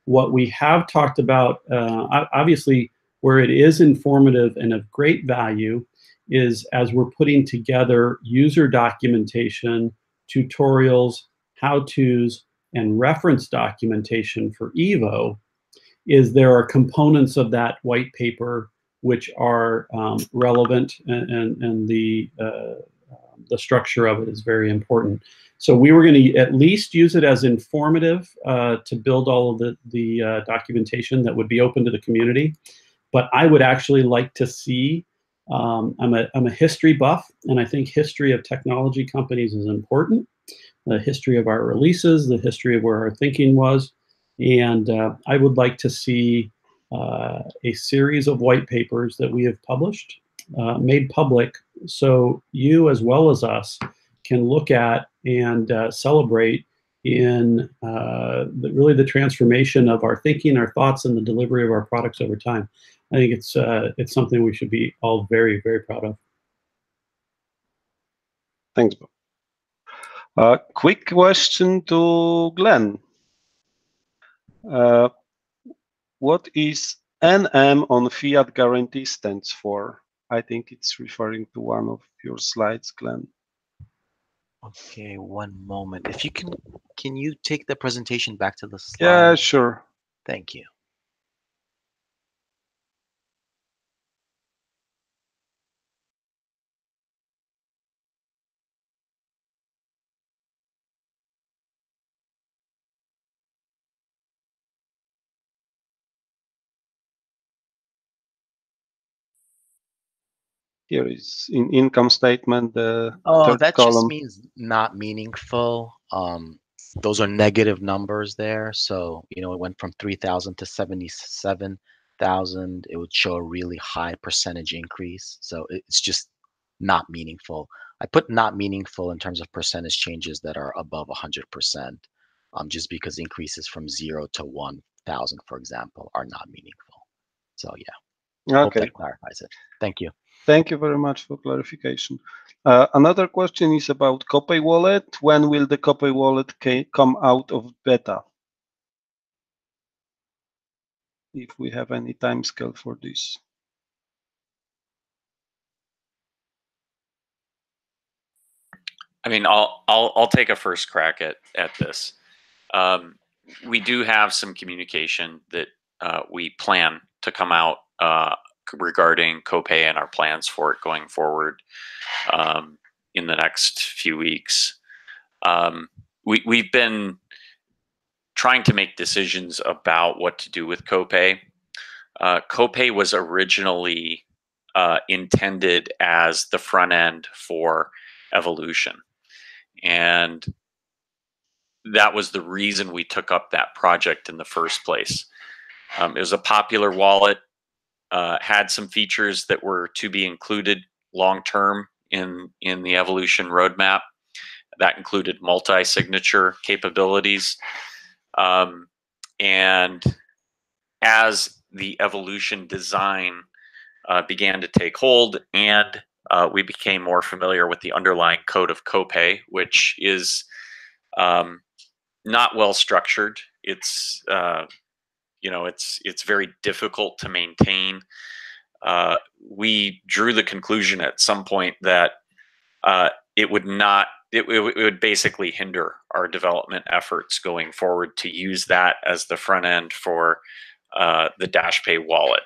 What we have talked about, obviously, where it is informative and of great value, is as we're putting together user documentation, tutorials, how-tos, and reference documentation for EVO, is there are components of that white paper which are relevant, and the structure of it is very important. So we were going to at least use it as informative to build all of the documentation that would be open to the community. But I would actually like to see, I'm a history buff, and I think history of technology companies is important. The history of our releases, the history of where our thinking was. And I would like to see a series of white papers that we have published, made public, so you as well as us can look at and celebrate in really the transformation of our thinking, our thoughts, and the delivery of our products over time. I think it's something we should be all very, very proud of. Thanks, Bob. Quick question to Glenn. What is NM on fiat guarantee stands for? I think it's referring to one of your slides, Glenn. Okay, one moment. If you can you take the presentation back to the slide? Yeah, sure. Thank you. Here is in income statement, the Oh, that column. just means not meaningful. Those are negative numbers there. So, it went from 3,000 to 77,000. It would show a really high percentage increase. So it's just not meaningful. I put not meaningful in terms of percentage changes that are above 100%, just because increases from 0 to 1,000, for example, are not meaningful. So yeah, hope that clarifies it. Thank you. Thank you very much for clarification. Another question is about Copay Wallet. When will the Copay Wallet come out of beta? If we have any timescale for this. I mean, I'll take a first crack at this. We do have some communication that we plan to come out regarding Copay and our plans for it going forward in the next few weeks. We've been trying to make decisions about what to do with Copay. Copay was originally intended as the front end for Evolution. And that was the reason we took up that project in the first place. It was a popular wallet, had some features that were to be included long-term in the Evolution roadmap. That included multi-signature capabilities. And as the Evolution design began to take hold, and we became more familiar with the underlying code of Copay, which is not well structured. It's it's very difficult to maintain. We drew the conclusion at some point that it would basically hinder our development efforts going forward to use that as the front end for the DashPay wallet.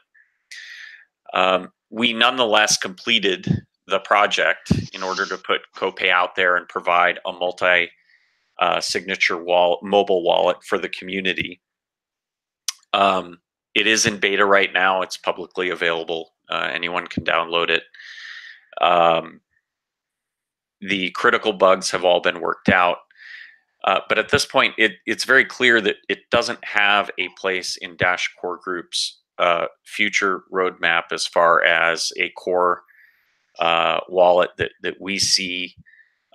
We nonetheless completed the project in order to put Copay out there and provide a multi-signature mobile wallet for the community. It is in beta right now. It's publicly available. Anyone can download it. The critical bugs have all been worked out. But at this point, it's very clear that it doesn't have a place in Dash Core Group's future roadmap as far as a core wallet that we see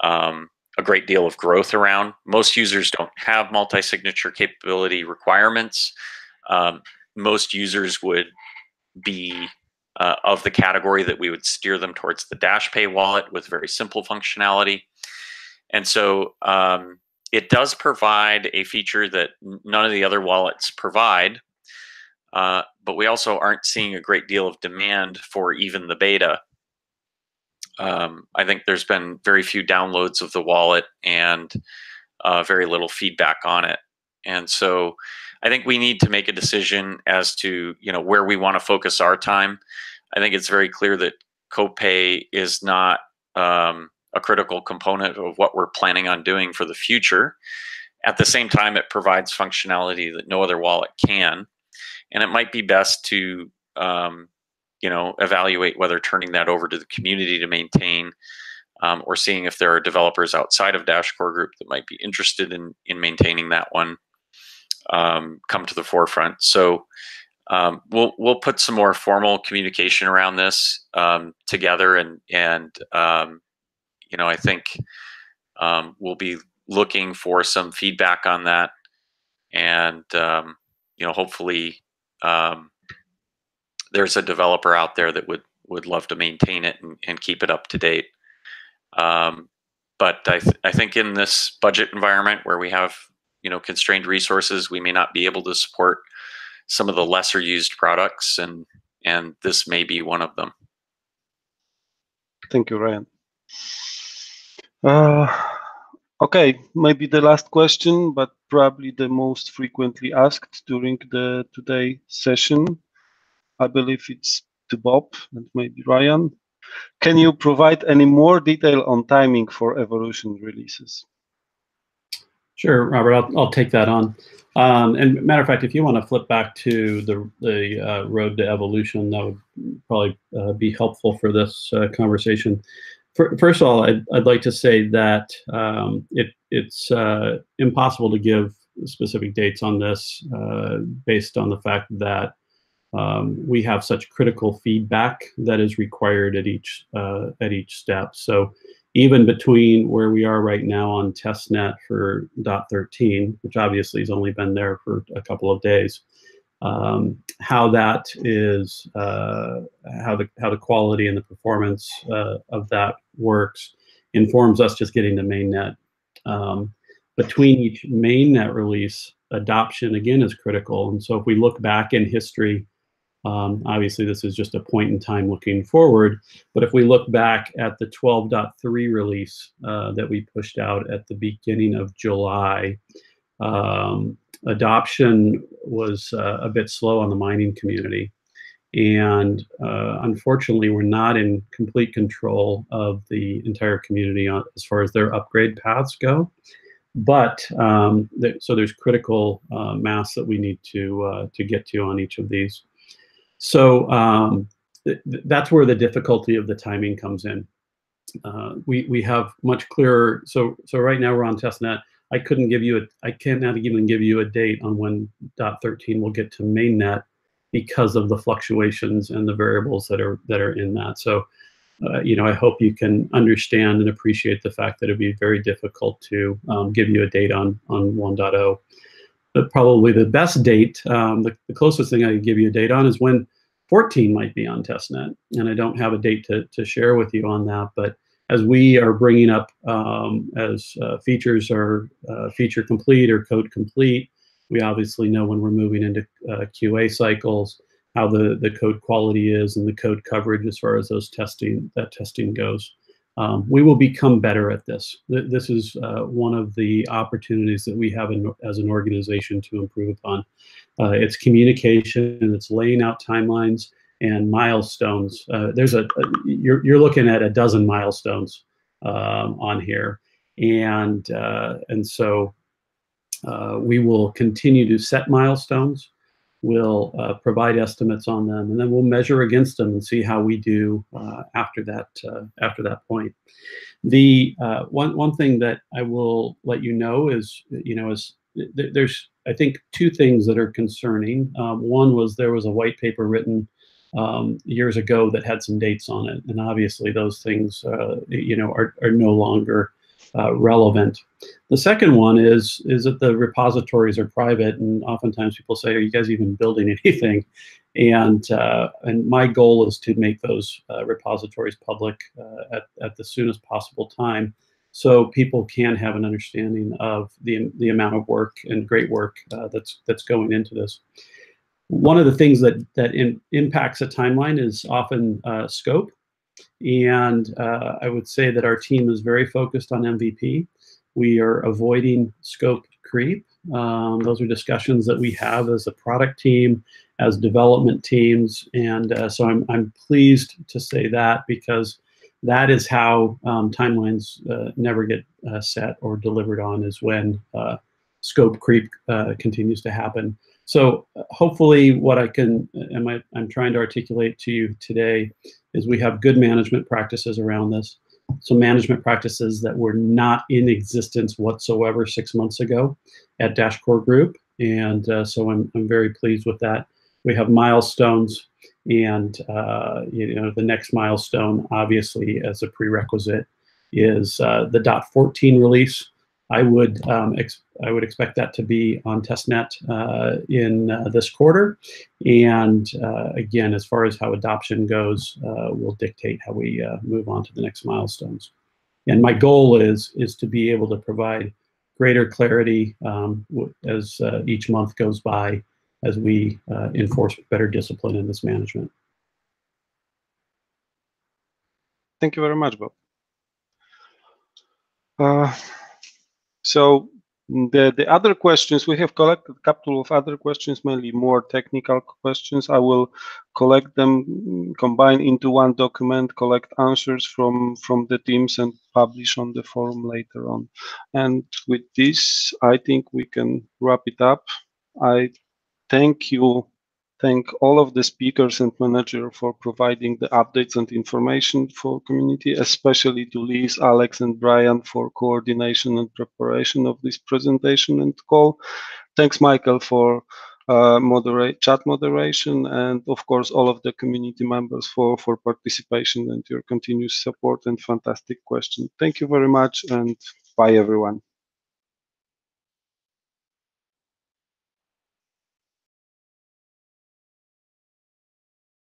a great deal of growth around. Most users don't have multi-signature capability requirements. Most users would be of the category that we would steer them towards the DashPay wallet with very simple functionality. And so it does provide a feature that none of the other wallets provide, but we also aren't seeing a great deal of demand for even the beta. I think there's been very few downloads of the wallet and very little feedback on it. And so I think we need to make a decision as to where we want to focus our time. I think it's very clear that Copay is not a critical component of what we're planning on doing for the future. At the same time, it provides functionality that no other wallet can, and it might be best to evaluate whether turning that over to the community to maintain, or seeing if there are developers outside of Dash Core Group that might be interested in maintaining that one, come to the forefront. So we'll put some more formal communication around this together, and I think we'll be looking for some feedback on that, and hopefully there's a developer out there that would love to maintain it and keep it up to date. But I think in this budget environment where we have constrained resources, we may not be able to support some of the lesser used products, and this may be one of them. Thank you, Ryan. Okay, maybe the last question, but probably the most frequently asked during the today session. I believe it's to Bob and maybe Ryan. Can you provide any more detail on timing for Evolution releases? Sure, Robert, I'll take that on. And matter of fact, if you want to flip back to the road to Evolution, that would probably be helpful for this conversation. First of all, I'd like to say that it's impossible to give specific dates on this based on the fact that we have such critical feedback that is required at each step. So even between where we are right now on testnet for .13, which obviously has only been there for a couple of days, how that is, how the quality and the performance of that works informs us just getting to mainnet. Between each mainnet release, adoption again is critical. And so if we look back in history, obviously this is just a point in time looking forward, but if we look back at the 12.3 release that we pushed out at the beginning of July, adoption was a bit slow on the mining community. And unfortunately, we're not in complete control of the entire community as far as their upgrade paths go. But so there's critical mass that we need to get to on each of these. So that's where the difficulty of the timing comes in. we have much clearer. So right now we're on testnet. I cannot even give you a date on when .13 will get to mainnet because of the fluctuations and the variables that are in that. So, I hope you can understand and appreciate the fact that it'd be very difficult to give you a date on 1.0. But probably the best date, the closest thing I can give you a date on is when 14 might be on testnet, and I don't have a date to share with you on that. But as we are bringing up, as features are feature complete or code complete, we obviously know when we're moving into QA cycles, how the code quality is and the code coverage as far as that testing goes. We will become better at this. This is one of the opportunities that we have as an organization to improve upon. It's communication, it's laying out timelines and milestones. You're looking at a dozen milestones on here, and so we will continue to set milestones. We'll provide estimates on them, and then we'll measure against them and see how we do after that point. The one thing that I will let you know is, there's, I think, two things that are concerning. One was there was a white paper written years ago that had some dates on it, and obviously those things are no longer relevant. The second one is that the repositories are private, and oftentimes people say, "Are you guys even building anything?" And my goal is to make those repositories public at the soonest possible time, so people can have an understanding of the amount of work and great work that's going into this. One of the things that impacts a timeline is often scope. And I would say that our team is very focused on MVP. We are avoiding scope creep. Those are discussions that we have as a product team, as development teams. And so I'm pleased to say that, because that is how timelines never get set or delivered on, is when scope creep continues to happen. So hopefully what I'm trying to articulate to you today is we have good management practices around this. So management practices that were not in existence whatsoever 6 months ago at DashCore Group. And so I'm very pleased with that. We have milestones, and the next milestone, obviously, as a prerequisite, is the .14 release. I would expect that to be on testnet in this quarter, and again, as far as how adoption goes, will dictate how we move on to the next milestones. And my goal is to be able to provide greater clarity as each month goes by, as we enforce better discipline in this management. Thank you very much, Bob. So the other questions, we have collected a couple of other questions, mainly more technical questions. I will collect them, combine into one document, collect answers from the teams, and publish on the forum later on. And with this, I think we can wrap it up. I thank all of the speakers and manager for providing the updates and information for community, especially to Liz, Alex, and Brian for coordination and preparation of this presentation and call. Thanks, Michael, for chat moderation, and of course all of the community members for participation and your continuous support and fantastic questions. Thank you very much, and bye everyone.